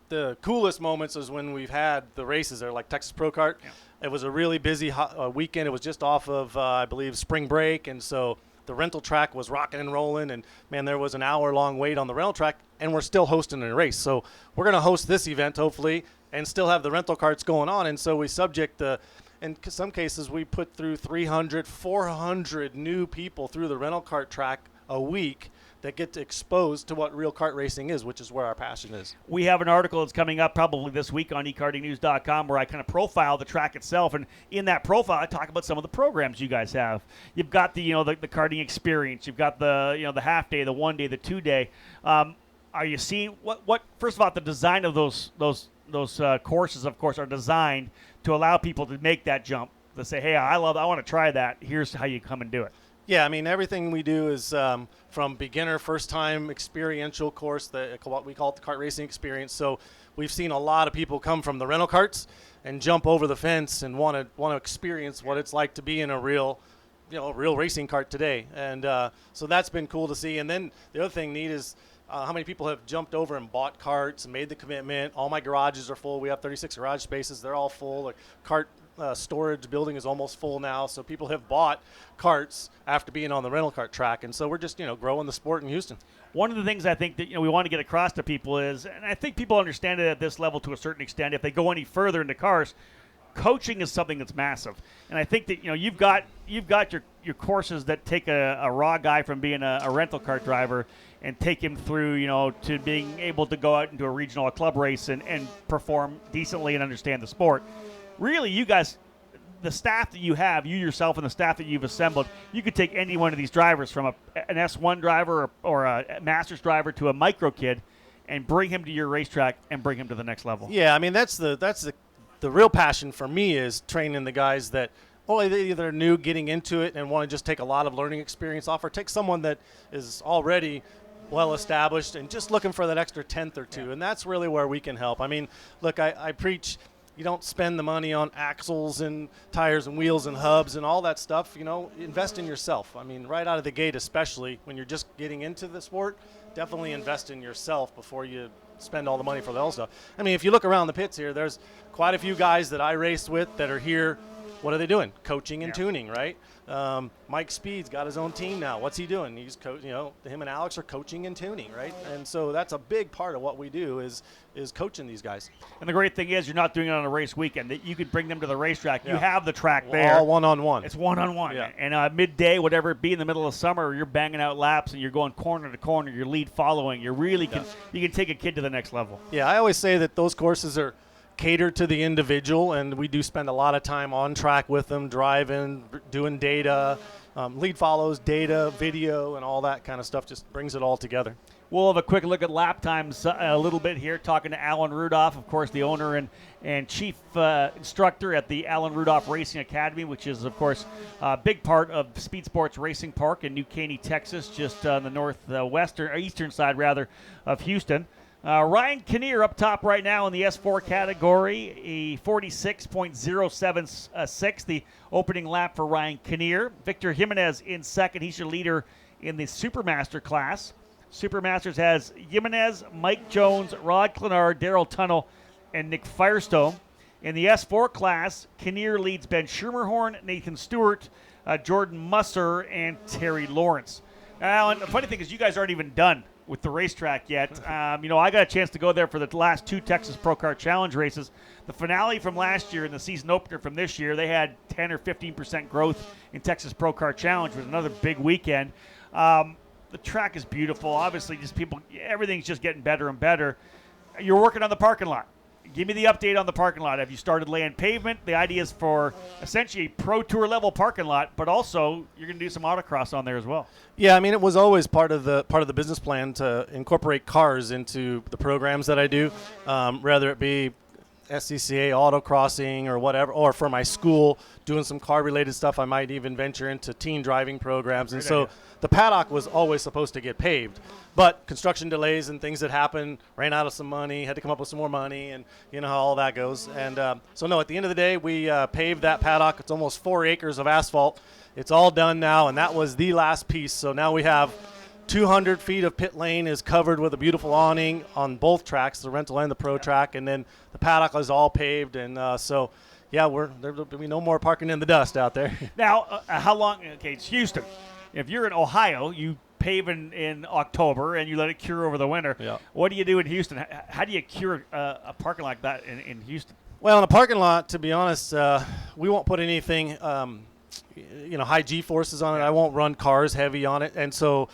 The coolest moments is when we've had the races there, like Texas Pro Kart. Yeah. It was a really busy weekend. It was just off of, I believe, spring break, and so the rental track was rocking and rolling, and, man, there was an hour-long wait on the rental track, and we're still hosting a race. So we're going to host this event, hopefully, and still have the rental carts going on, and so we in some cases, we put through 300, 400 new people through the rental kart track a week that get exposed to what real kart racing is, which is where our passion is. We have an article that's coming up probably this week on ekartingnews.com where I kind of profile the track itself, and in that profile I talk about some of the programs you guys have. You've got the karting experience, you've got the half day, the 1 day, the 2 day. are you seeing what? First of all, the design of those courses, of course, are designed to allow people to make that jump. To say, hey, I want to try that. Here's how you come and do it. Yeah, I mean, everything we do is from beginner, first-time experiential course, what we call it the kart racing experience. So we've seen a lot of people come from the rental karts and jump over the fence and want to experience what it's like to be in a real racing kart today. And so that's been cool to see. And then the other thing neat is how many people have jumped over and bought karts and made the commitment. All my garages are full. We have 36 garage spaces. They're all full. The kart storage building is almost full now. So people have bought karts after being on the rental kart track. And so we're just, growing the sport in Houston. One of the things I think that we want to get across to people is, and I think people understand it at this level to a certain extent, if they go any further into cars, coaching is something that's massive. And I think that you've got your courses that take a raw guy from being a rental kart driver and take him through to being able to go out into a regional club race and perform decently and understand the sport. Really, you guys, the staff that you have, you yourself and the staff that you've assembled, you could take any one of these drivers from an S1 driver or a Masters driver to a micro kid and bring him to your racetrack and bring him to the next level. Yeah, I mean, that's the real passion for me is training the guys that they either new getting into it and want to just take a lot of learning experience off, or take someone that is already well established and just looking for that extra tenth or two. Yeah. And that's really where we can help. I mean, look, I preach you don't spend the money on axles and tires and wheels and hubs and all that stuff. Invest in yourself. I mean, right out of the gate, especially when you're just getting into the sport, definitely invest in yourself before you spend all the money for the other stuff. I mean, if you look around the pits here, there's quite a few guys that I raced with that are here. What are they doing? Coaching and tuning, right? Mike Speed's got his own team now. What's he doing? He's him and Alex are coaching and tuning, right? And so that's a big part of what we do is coaching these guys. And the great thing is you're not doing it on a race weekend. That you could bring them to the racetrack. Yeah. You have the track there. All one-on-one. It's one-on-one. Yeah. And midday, whatever it be, in the middle of summer, you're banging out laps and you're going corner to corner. You're lead following. You really you can take a kid to the next level. Yeah, I always say that those courses are catered to the individual, and we do spend a lot of time on track with them, driving, doing data, lead follows, data, video, and all that kind of stuff. Just brings it all together. We'll have a quick look at lap times a little bit here, talking to Alan Rudolph, of course, the owner and chief instructor at the Alan Rudolph Racing Academy, which is, of course, a big part of Speed Sports Racing Park in New Caney, Texas, just on the eastern side, rather, of Houston. Ryan Kinnear up top right now in the S4 category, a 46.076, the opening lap for Ryan Kinnear. Victor Jimenez in second. He's your leader in the Supermaster class. Supermasters has Jimenez, Mike Jones, Rod Clenard, Daryl Tunnel, and Nick Firestone. In the S4 class, Kinnear leads Ben Schermerhorn, Nathan Stewart, Jordan Musser, and Terry Lawrence. Now, and the funny thing is you guys aren't even done with the racetrack yet. I got a chance to go there for the last two Texas Pro Kart Challenge races. The finale from last year and the season opener from this year, they had 10 or 15% growth in Texas Pro Kart Challenge. It was another big weekend. The track is beautiful. Obviously, everything's just getting better and better. You're working on the parking lot. Give me the update on the parking lot. Have you started laying pavement? The idea is for essentially a Pro Tour level parking lot, but also you're going to do some autocross on there as well. Yeah, I mean, it was always part of the business plan to incorporate cars into the programs that I do, whether it be SCCA autocrossing or whatever, or for my school doing some car-related stuff. I might even venture into teen driving programs. And so the paddock was always supposed to get paved, but construction delays and things that happened, ran out of some money, had to come up with some more money, and you know how all that goes. And so no, at the end of the day, we paved that paddock. It's almost 4 acres of asphalt. It's all done now, and that was the last piece. So now we have 200 feet of pit lane is covered with a beautiful awning on both tracks, the rental and the pro track, and then the paddock is all paved. And so, yeah, there'll be no more parking in the dust out there. Now, how long? Okay, it's Houston. If you're in Ohio, you pave in October and you let it cure over the winter. Yeah. What do you do in Houston? How do you cure a parking like that in Houston? Well, in a parking lot, to be honest, we won't put anything high G forces on it. I won't run cars heavy on it. And so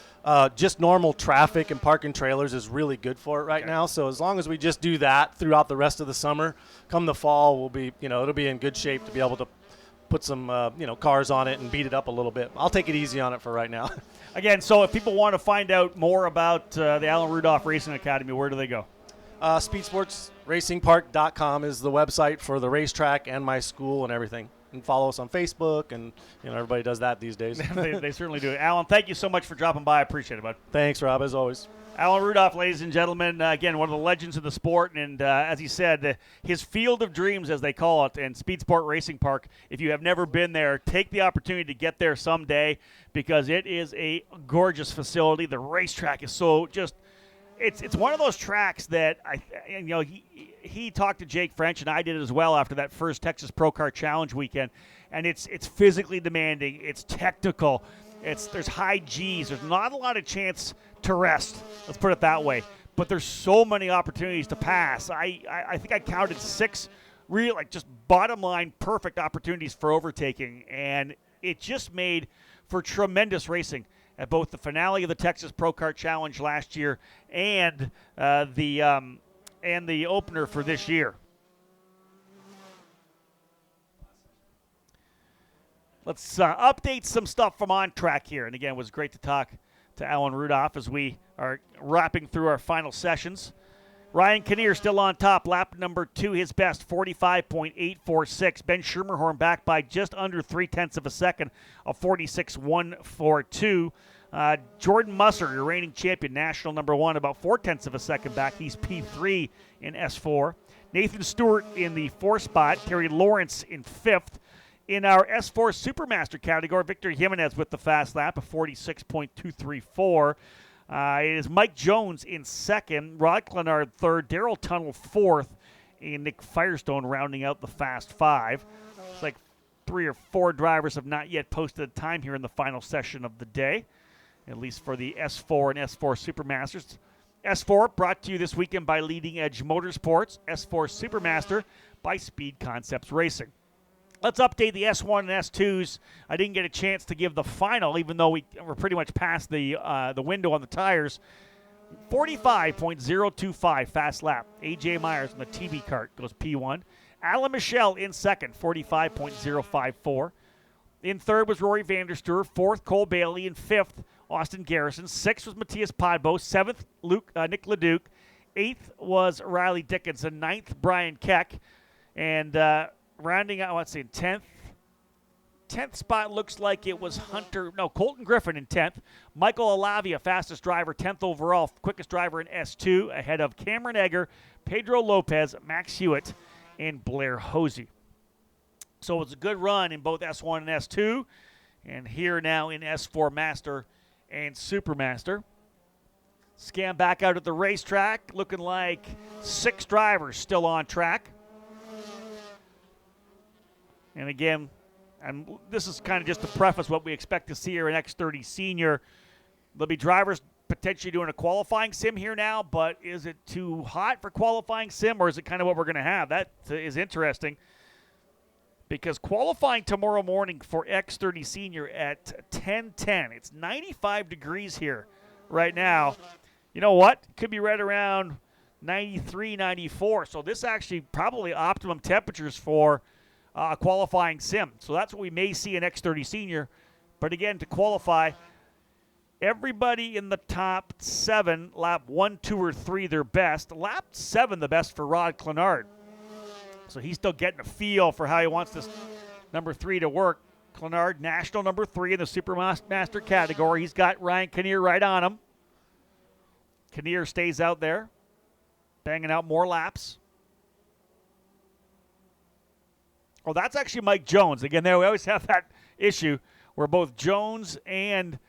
just normal traffic and parking trailers is really good for it right now. So as long as we just do that throughout the rest of the summer, come the fall, we'll be, it'll be in good shape to be able to put some cars on it and beat it up a little bit. I'll take it easy on it for right now. Again, so if people want to find out more about the Alan Rudolph Racing Academy, where do they go? Speedsportsracingpark.com is the website for the racetrack and my school and everything. And follow us on Facebook, and everybody does that these days. They certainly do. Alan, thank you so much for dropping by. I appreciate it, bud. Thanks, Rob, as always. Alan Rudolph, ladies and gentlemen, again, one of the legends of the sport, and as he said, his field of dreams, as they call it, and Speed Sport Racing Park, if you have never been there, take the opportunity to get there someday, because it is a gorgeous facility. The racetrack is so just, it's one of those tracks that, he talked to Jake French, and I did as well after that first Texas Pro Kart Challenge weekend, and it's physically demanding, it's technical, there's high G's, there's not a lot of chance to rest, let's put it that way, but there's so many opportunities to pass. I think I counted 6 real, just bottom line perfect opportunities for overtaking, and it just made for tremendous racing at both the finale of the Texas Pro Kart Challenge last year and the opener for this year. Let's update some stuff from on track here. And again, it was great to talk to Alan Rudolph as we are wrapping through our final sessions. Ryan Kinnear still on top, lap number 2, his best, 45.846. Ben Schermerhorn back by just under 0.3 of a second, a 46.142. Jordan Musser, your reigning champion, national number 1, about 0.4 of a second back. He's P3 in S4. Nathan Stewart in the 4th spot. Terry Lawrence in 5th. In our S4 Supermaster category, Victor Jimenez with the fast lap of 46.234. It is Mike Jones in 2nd, Rod Clenard 3rd, Daryl Tunnel 4th, and Nick Firestone rounding out the fast 5. It's like 3 or 4 drivers have not yet posted a time here in the final session of the day, at least for the S4 and S4 Supermasters. S4 brought to you this weekend by Leading Edge Motorsports, S4 Supermaster by Speed Concepts Racing. Let's update the S1 and S2s. I didn't get a chance to give the final, even though we're pretty much past the window on the tires. 45.025 fast lap. A.J. Myers on the TB kart goes P1. Alan Michelle in 2nd, 45.054. In 3rd was Rory Vanderstuur. 4th, Cole Bailey. In 5th, Austin Garrison. 6th was Matthias Podbo. 7th, Nick Leduc. 8th was Riley Dickinson. 9th, Brian Keck. And rounding out, 10th spot looks like it was Colton Griffin in 10th. Michael Alavia, fastest driver, 10th overall, quickest driver in S2, ahead of Cameron Egger, Pedro Lopez, Max Hewitt, and Blair Hosey. So it's a good run in both S1 and S2, and here now in S4 Master and Supermaster. Scan back out at the racetrack, looking like 6 drivers still on track. And again, this is kind of just to preface what we expect to see here in X30 Senior. There'll be drivers potentially doing a qualifying sim here now, but is it too hot for qualifying sim, or is it kind of what we're going to have? That is interesting, because qualifying tomorrow morning for X30 Senior at 10:10. It's 95 degrees here right now. You know what? Could be right around 93, 94. So this actually probably optimum temperatures for qualifying sim. So that's what we may see in X30 Senior. But again, to qualify, everybody in the top 7, lap 1, 2, or 3, their best. Lap 7, the best for Rod Clenard. So he's still getting a feel for how he wants this number 3 to work. Clenard, national number 3 in the Supermaster category. He's got Ryan Kinnear right on him. Kinnear stays out there, banging out more laps. Oh, that's actually Mike Jones. Again, there we always have that issue where both Jones and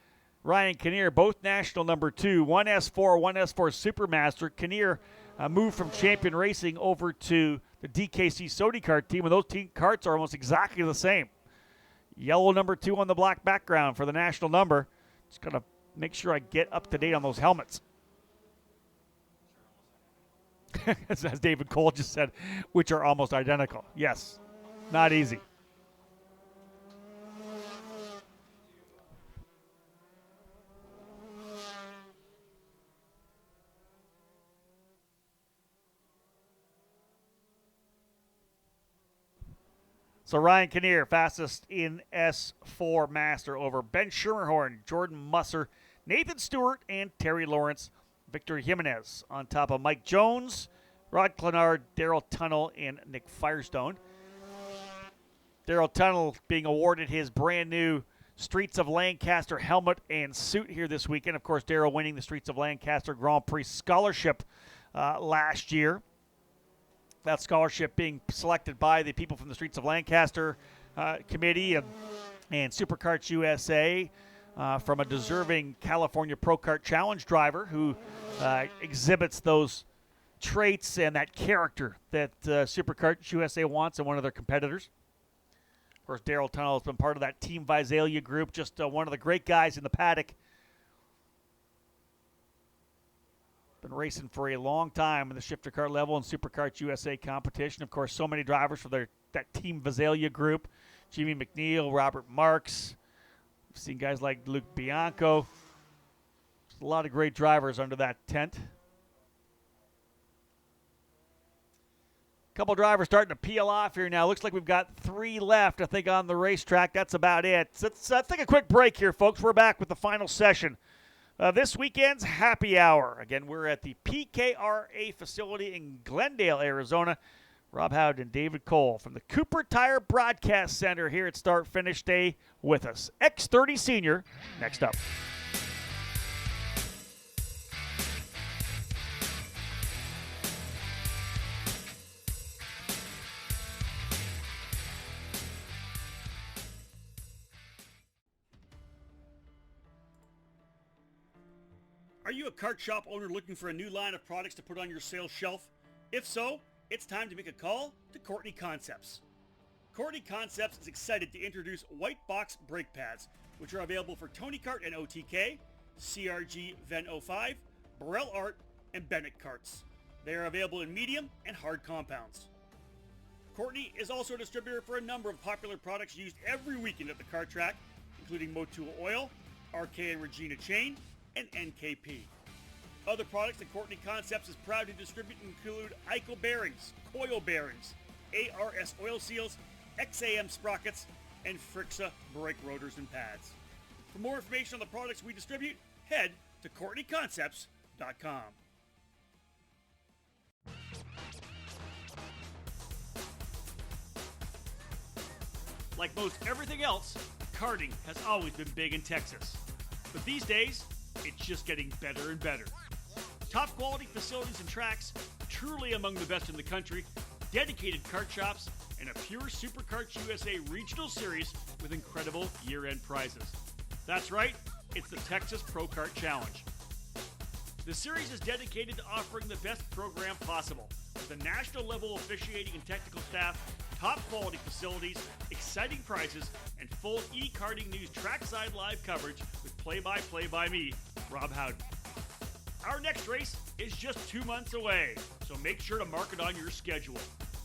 Ryan Kinnear, both national number 2, one S4, one S4 Supermaster. Kinnear moved from Champion Racing over to the DKC Sodi Kart team, and those team karts are almost exactly the same. Yellow number 2 on the black background for the national number. Just got to make sure I get up to date on those helmets. As David Cole just said, which are almost identical. Yes. Not easy. So Ryan Kinnear, fastest in S4 Master over Ben Schermerhorn, Jordan Musser, Nathan Stewart, and Terry Lawrence. Victor Jimenez on top of Mike Jones, Rod Clenard, Daryl Tunnell, and Nick Firestone. Daryl Tunnell being awarded his brand new Streets of Lancaster helmet and suit here this weekend. Of course, Daryl winning the Streets of Lancaster Grand Prix scholarship last year. That scholarship being selected by the people from the Streets of Lancaster committee and Superkarts USA from a deserving California Pro Kart Challenge driver who exhibits those traits and that character that Superkarts USA wants in one of their competitors. Of course, Daryl Tunnell has been part of that Team Visalia group, just one of the great guys in the paddock. Been racing for a long time in the shifter kart level and Superkarts USA competition. Of course, so many drivers for that Team Visalia group. Jimmy McNeil, Robert Marks. We've seen guys like Luke Bianco. There's a lot of great drivers under that tent. Couple drivers starting to peel off here now. Looks like we've got 3 left, I think, on the racetrack. That's about it. So let's take a quick break here, folks. We're back with the final session. This weekend's happy hour. Again, we're at the PKRA facility in Glendale, Arizona. Rob Howden and David Cole from the Cooper Tire Broadcast Center here at Start Finish Day with us. X30 Senior next up. Are you a kart shop owner looking for a new line of products to put on your sales shelf? If so, it's time to make a call to Courtney Concepts. Courtney Concepts is excited to introduce white box brake pads, which are available for Tony Kart and OTK, CRG Ven 05, Burrell Art, and Bennett karts. They are available in medium and hard compounds. Courtney is also a distributor for a number of popular products used every weekend at the kart track, including Motul Oil, RK and Regina Chain, and NKP. Other products that Courtney Concepts is proud to distribute include ICO bearings, coil bearings, ARS oil seals, XAM sprockets, and Frixa brake rotors and pads. For more information on the products we distribute, head to CourtneyConcepts.com. Like most everything else, karting has always been big in Texas. But these days, it's just getting better and better. Top quality facilities and tracks, truly among the best in the country, dedicated kart shops, and a pure Superkarts USA regional series with incredible year-end prizes. That's right, it's the Texas Pro Kart Challenge. The series is dedicated to offering the best program possible, with a national level officiating and technical staff, top quality facilities, exciting prizes, and full e-karting news trackside live coverage with play-by-play by me, Rob Howden. Our next race is just 2 months away, so make sure to mark it on your schedule.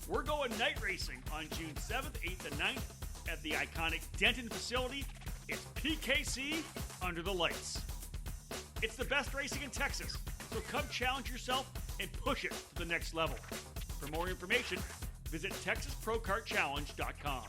We're going night racing on June 7th, 8th, and 9th at the iconic Denton facility. It's PKC under the lights. It's the best racing in Texas, so come challenge yourself and push it to the next level. For more information, visit TexasProKartChallenge.com.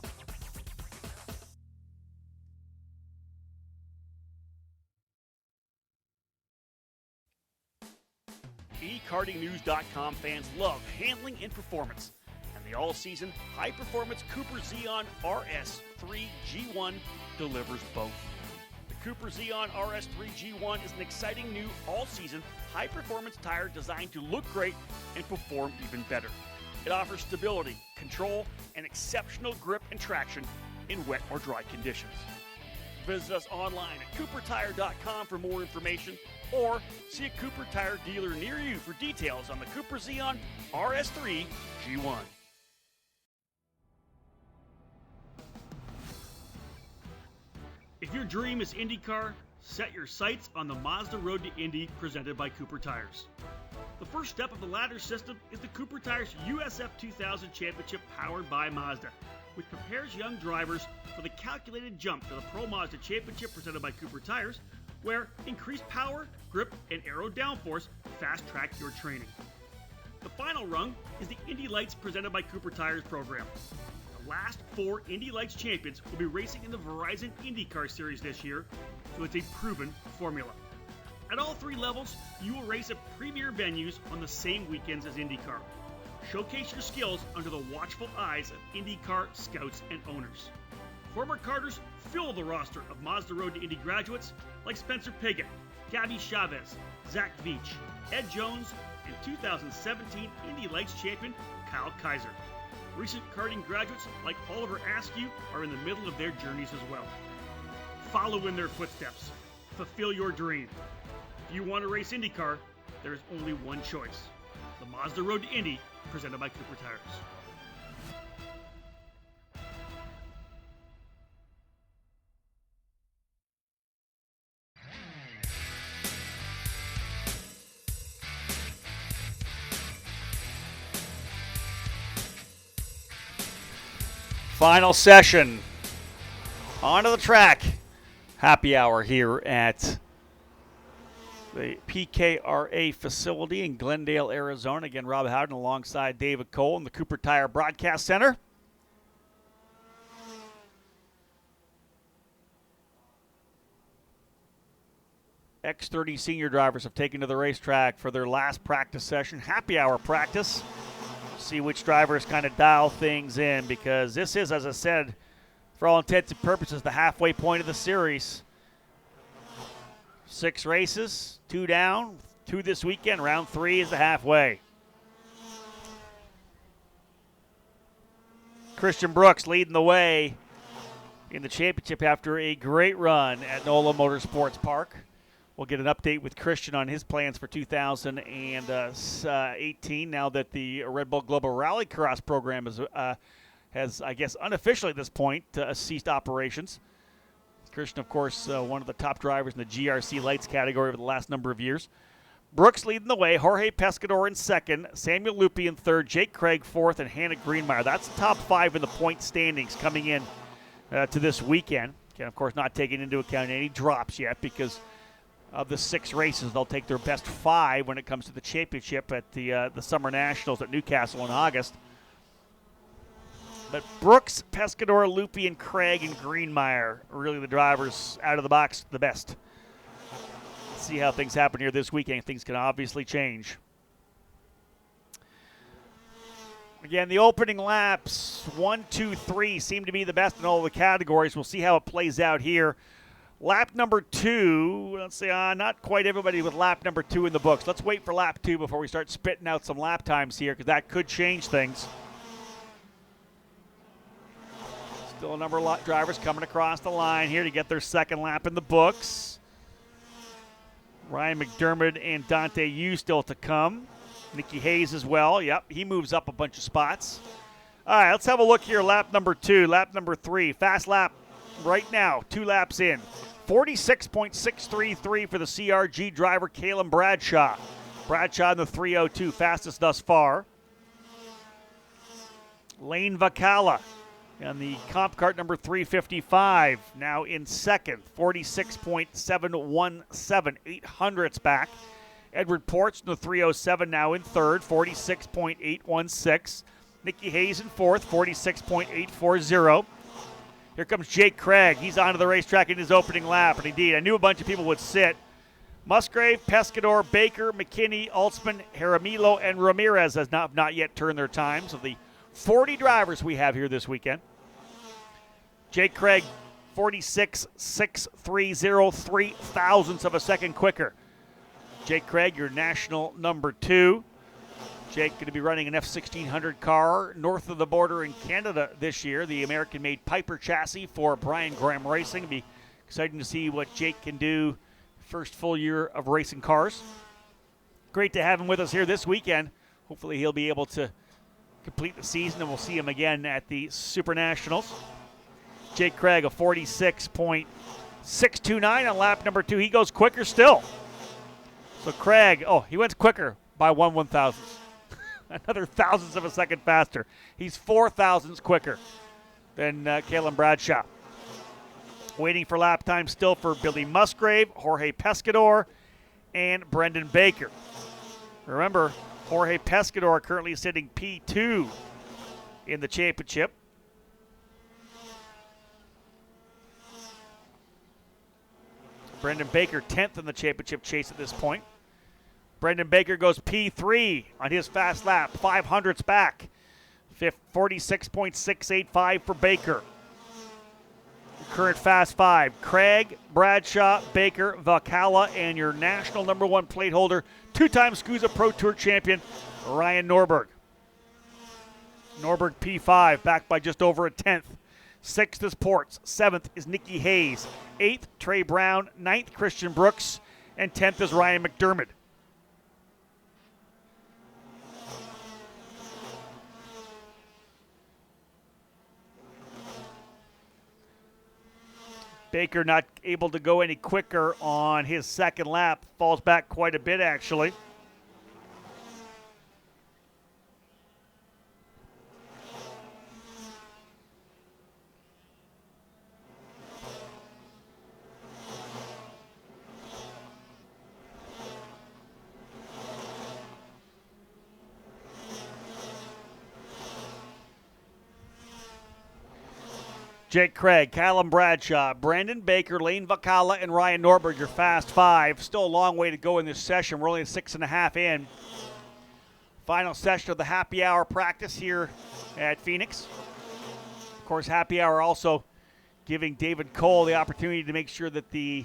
eKartingNews.com fans love handling and performance, and the all-season high-performance Cooper Xeon RS3 G1 delivers both. The Cooper Xeon RS3 G1 is an exciting new all-season high-performance tire designed to look great and perform even better. It offers stability, control, and exceptional grip and traction in wet or dry conditions. Visit us online at CooperTire.com for more information, or see a Cooper Tire dealer near you for details on the Cooper Xeon RS3 G1. If your dream is IndyCar, set your sights on the Mazda Road to Indy presented by Cooper Tires. The first step of the ladder system is the Cooper Tires USF 2000 Championship powered by Mazda, which prepares young drivers for the calculated jump to the Pro Mazda Championship presented by Cooper Tires, where increased power, grip, and aero downforce fast-track your training. The final rung is the Indy Lights presented by Cooper Tires program. The last 4 Indy Lights champions will be racing in the Verizon IndyCar Series this year, so it's a proven formula. At all 3 levels, you will race at premier venues on the same weekends as IndyCar. Showcase your skills under the watchful eyes of IndyCar scouts and owners. Former karters fill the roster of Mazda Road to Indy graduates like Spencer Pigot, Gabby Chavez, Zach Veach, Ed Jones, and 2017 Indy Lights champion Kyle Kaiser. Recent karting graduates like Oliver Askew are in the middle of their journeys as well. Follow in their footsteps. Fulfill your dream. If you want to race IndyCar, there is only one choice. The Mazda Road to Indy, presented by Cooper Tires. Final session. Onto the track. Happy hour here at the PKRA facility in Glendale, Arizona. Again, Rob Howden alongside David Cole in the Cooper Tire Broadcast Center. X30 senior drivers have taken to the racetrack for their last practice session, happy hour practice. See which drivers kind of dial things in, because this is, as I said, for all intents and purposes, the halfway point of the series. 6 races, 2 down, 2 this weekend. Round 3 is the halfway. Christian Brooks leading the way in the championship after a great run at NOLA Motorsports Park. We'll get an update with Christian on his plans for 2018 now that the Red Bull Global Rallycross program has, I guess, unofficially at this point, ceased operations. Christian, of course, one of the top drivers in the GRC Lights category over the last number of years. Brooks leading the way, Jorge Pescador in second, Samuel Lupi in third, Jake Craig fourth, and Hannah Greenmeyer. That's the top 5 in the point standings coming in to this weekend. Again, of course, not taking into account any drops yet, because of the 6 races, they'll take their best 5 when it comes to the championship at the Summer Nationals at Newcastle in August. But Brooks, Pescador, Lupi, and Craig and Greenmeyer, really the drivers out of the box the best. Let's see how things happen here this weekend. Things can obviously change. Again, the opening laps, 1, 2, 3, seem to be the best in all the categories. We'll see how it plays out here. Lap number 2, let's see, not quite everybody with lap number 2 in the books. Let's wait for lap 2 before we start spitting out some lap times here, because that could change things. Still a number of drivers coming across the line here to get their second lap in the books. Ryan McDermott and Dante Yu still to come. Nicky Hayes as well. Yep, he moves up a bunch of spots. All right, let's have a look here. Lap number 2, lap number 3. Fast lap right now, 2 laps in. 46.633 for the CRG driver, Kalen Bradshaw. Bradshaw in the 302, fastest thus far. Lane Vacala and the comp cart number 355, now in second, 46.717, 800ths back. Edward Ports in the 307, now in third, 46.816. Nicky Hayes in fourth, 46.840. Here comes Jake Craig. He's onto the racetrack in his opening lap, and indeed, I knew a bunch of people would sit. Musgrave, Pescador, Baker, McKinney, Altsman, Jaramillo, and Ramirez has not yet turned their times of the 40 drivers we have here this weekend. Jake Craig, 46.630, 3 thousandths of a second quicker. Jake Craig, your national number 2. Jake going to be running an F1600 car north of the border in Canada this year. The American-made Piper chassis for Brian Graham Racing. It'll be exciting to see what Jake can do first full year of racing cars. Great to have him with us here this weekend. Hopefully he'll be able to complete the season, and we'll see him again at the Super Nationals. Jake Craig, a 46.629 on lap number 2. He goes quicker still. So Craig, he went quicker by 1/1000th. Another thousandths of a second faster. He's 4 thousandths quicker than Kalen Bradshaw. Waiting for lap time still for Billy Musgrave, Jorge Pescador, and Brendan Baker. Remember, Jorge Pescador currently sitting P2 in the championship. Brendan Baker 10th in the championship chase at this point. Brendan Baker goes P3 on his fast lap, 500ths back. 46.685 for Baker. Current fast five, Craig, Bradshaw, Baker, Valcala, and your national number one plate holder, two-time SCUSA Pro Tour champion, Ryan Norberg. Norberg P5, back by just over a tenth. 6th is Ports. 7th is Nikki Hayes. 8th, Trey Brown. 9th, Christian Brooks. And 10th is Ryan McDermott. Baker not able to go any quicker on his second lap. Falls back quite a bit, actually. Jake Craig, Callum Bradshaw, Brandon Baker, Lane Vacala, and Ryan Norberg, your fast five. Still a long way to go in this session. We're only 6.5 in. Final session of the happy hour practice here at Phoenix. Of course, happy hour also giving David Cole the opportunity to make sure that the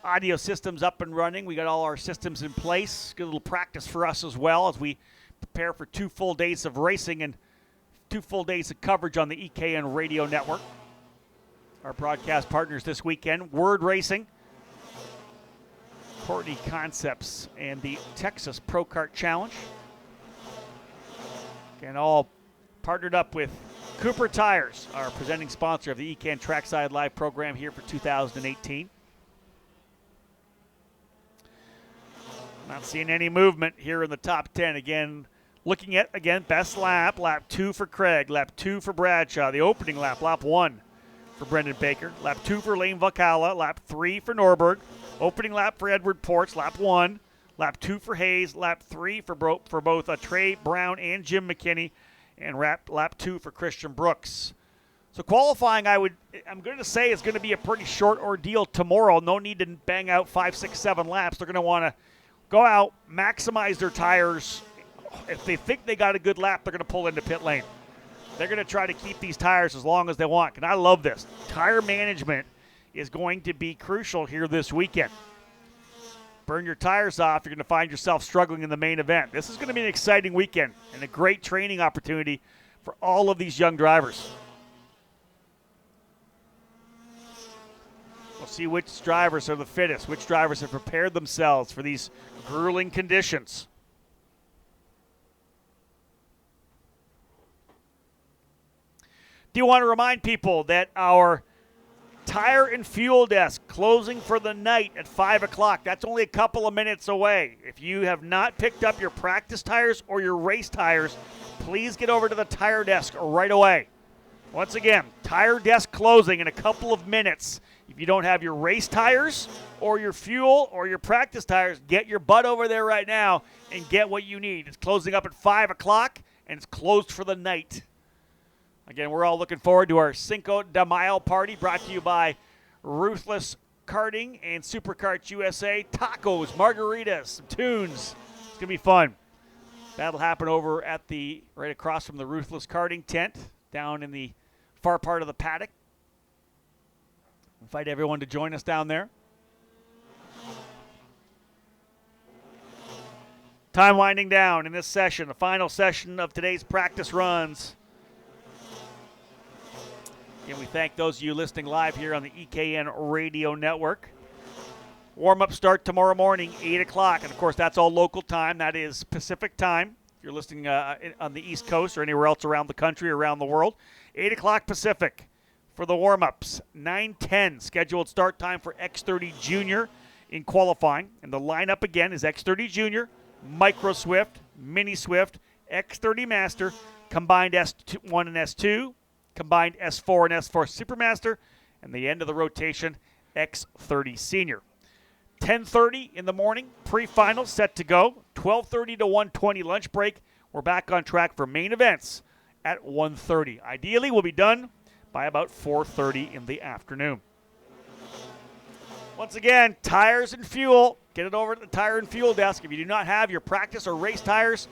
audio system's up and running. We got all our systems in place. Good little practice for us as well as we prepare for 2 full days of racing and 2 full days of coverage on the EKN radio network. Our broadcast partners this weekend, Word Racing, Courtney Concepts, and the Texas Pro Kart Challenge. And all partnered up with Cooper Tires, our presenting sponsor of the EKN Trackside Live program here for 2018. Not seeing any movement here in the top 10. Again, looking at, best lap, lap 2 for Craig, lap 2 for Bradshaw, the opening lap, lap 1. For Brendan Baker, lap 2 for Lane Vacala, lap 3 for Norberg, opening lap for Edward Ports, lap 1, lap 2 for Hayes, lap 3 for both Trey Brown and Jim McKinney, and lap 2 for Christian Brooks. So qualifying, I'm going to say, is going to be a pretty short ordeal tomorrow. No need to bang out 5, 6, 7 laps. They're going to want to go out, maximize their tires. If they think they got a good lap, they're going to pull into pit lane. They're going to try to keep these tires as long as they want. And I love this. Tire management is going to be crucial here this weekend. Burn your tires off, you're going to find yourself struggling in the main event. This is going to be an exciting weekend and a great training opportunity for all of these young drivers. We'll see which drivers are the fittest, which drivers have prepared themselves for these grueling conditions. Do want to remind people that our tire and fuel desk closing for the night at 5 o'clock. That's only a couple of minutes away. If you have not picked up your practice tires or your race tires, please get over to the tire desk right away. Once again, tire desk closing in a couple of minutes. If you don't have your race tires or your fuel or your practice tires, get your butt over there right now and get what you need. It's closing up at 5 o'clock, and it's closed for the night. Again, we're all looking forward to our Cinco de Mayo party brought to you by Ruthless Karting and Superkarts USA. Tacos, margaritas, some tunes. It's going to be fun. That'll happen over at right across from the Ruthless Karting tent down in the far part of the paddock. Invite everyone to join us down there. Time winding down in this session, the final session of today's practice runs. And we thank those of you listening live here on the EKN Radio Network. Warm-up start tomorrow morning, 8 o'clock. And, of course, that's all local time. That is Pacific time. If you're listening on the East Coast or anywhere else around the country, around the world. 8 o'clock Pacific for the warm-ups. 9:10 scheduled start time for X30 Junior in qualifying. And the lineup, again, is X30 Junior, Micro Swift, Mini Swift, X30 Master, combined S1 and S2, combined S4 and S4 Supermaster, and the end of the rotation, X30 Senior. 10:30 in the morning, pre-final set to go. 12:30 to 1:20 lunch break. We're back on track for main events at 1:30. Ideally, we'll be done by about 4:30 in the afternoon. Once again, tires and fuel. Get it over to the tire and fuel desk. If you do not have your practice or race tires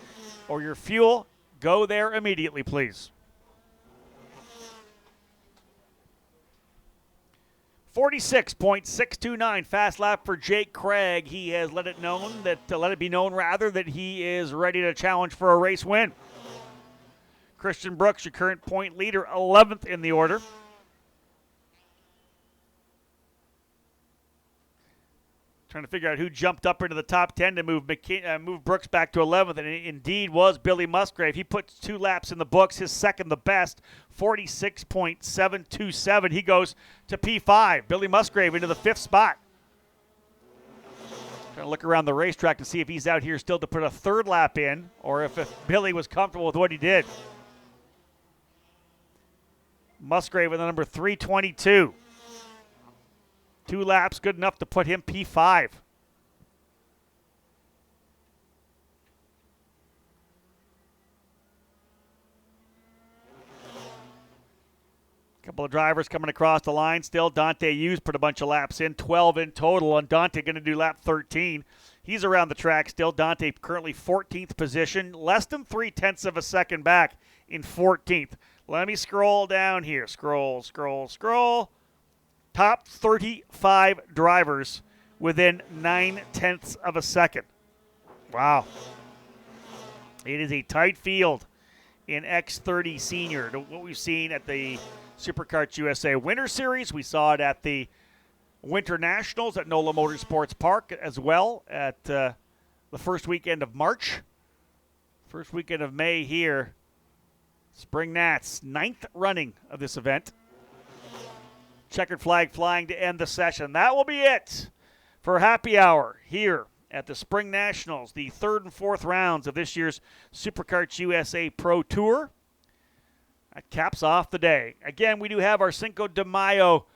or your fuel, go there immediately, please. 46.629 fast lap for Jake Craig. He has let it be known that he is ready to challenge for a race win. Christian Brooks, your current point leader, 11th in the order. Trying to figure out who jumped up into the top 10 to move Brooks back to 11th, and it indeed was Billy Musgrave. He puts 2 laps in the books, his second the best, 46.727. He goes to P5. Billy Musgrave into the 5th spot. Trying to look around the racetrack to see if he's out here still to put a 3rd lap in, or if Billy was comfortable with what he did. Musgrave with the number 322. 2 laps, good enough to put him P5. Couple of drivers coming across the line still. Dante Hughes put a bunch of laps in, 12 in total, and Dante going to do lap 13. He's around the track still. Dante currently 14th position, less than 0.3 of a second back in 14th. Let me scroll down here. Scroll. Top 35 drivers within 0.9 of a second. Wow. It is a tight field in X30 Senior. What we've seen at the SuperKarts USA Winter Series, we saw it at the Winter Nationals at NOLA Motorsports Park as well at the first weekend of March. First weekend of May here. Spring Nats, 9th running of this event. Checkered flag flying to end the session. That will be it for happy hour here at the Spring Nationals, the 3rd and 4th rounds of this year's SuperKarts USA Pro Tour. That caps off the day. Again, we do have our Cinco de Mayo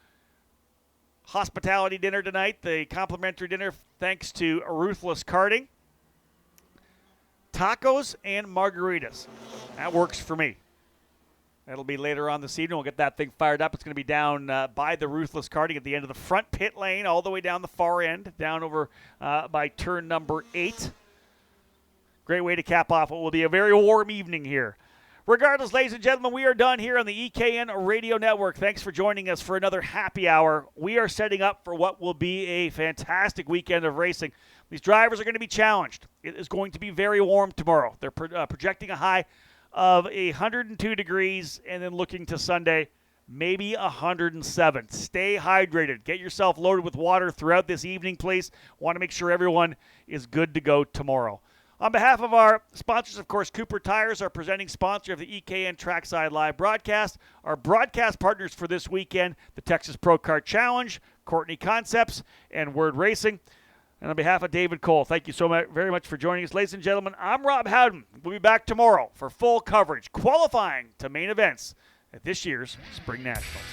hospitality dinner tonight, the complimentary dinner thanks to Ruthless Karting. Tacos and margaritas. That works for me. That'll be later on this evening. We'll get that thing fired up. It's going to be down by the Ruthless Karting at the end of the front pit lane, all the way down the far end, down over by turn number 8. Great way to cap off what will be a very warm evening here. Regardless, ladies and gentlemen, we are done here on the EKN Radio Network. Thanks for joining us for another happy hour. We are setting up for what will be a fantastic weekend of racing. These drivers are going to be challenged. It is going to be very warm tomorrow. They're projecting a high of 102 degrees, and then looking to Sunday, maybe 107. Stay hydrated. Get yourself loaded with water throughout this evening, please. Want to make sure everyone is good to go tomorrow. On behalf of our sponsors, of course, Cooper Tires, our presenting sponsor of the EKN Trackside Live broadcast. Our broadcast partners for this weekend, the Texas Pro Kart Challenge, Courtney Concepts, and Word Racing. And on behalf of David Cole, thank you so very much for joining us. Ladies and gentlemen, I'm Rob Howden. We'll be back tomorrow for full coverage, qualifying to main events at this year's Spring Nationals.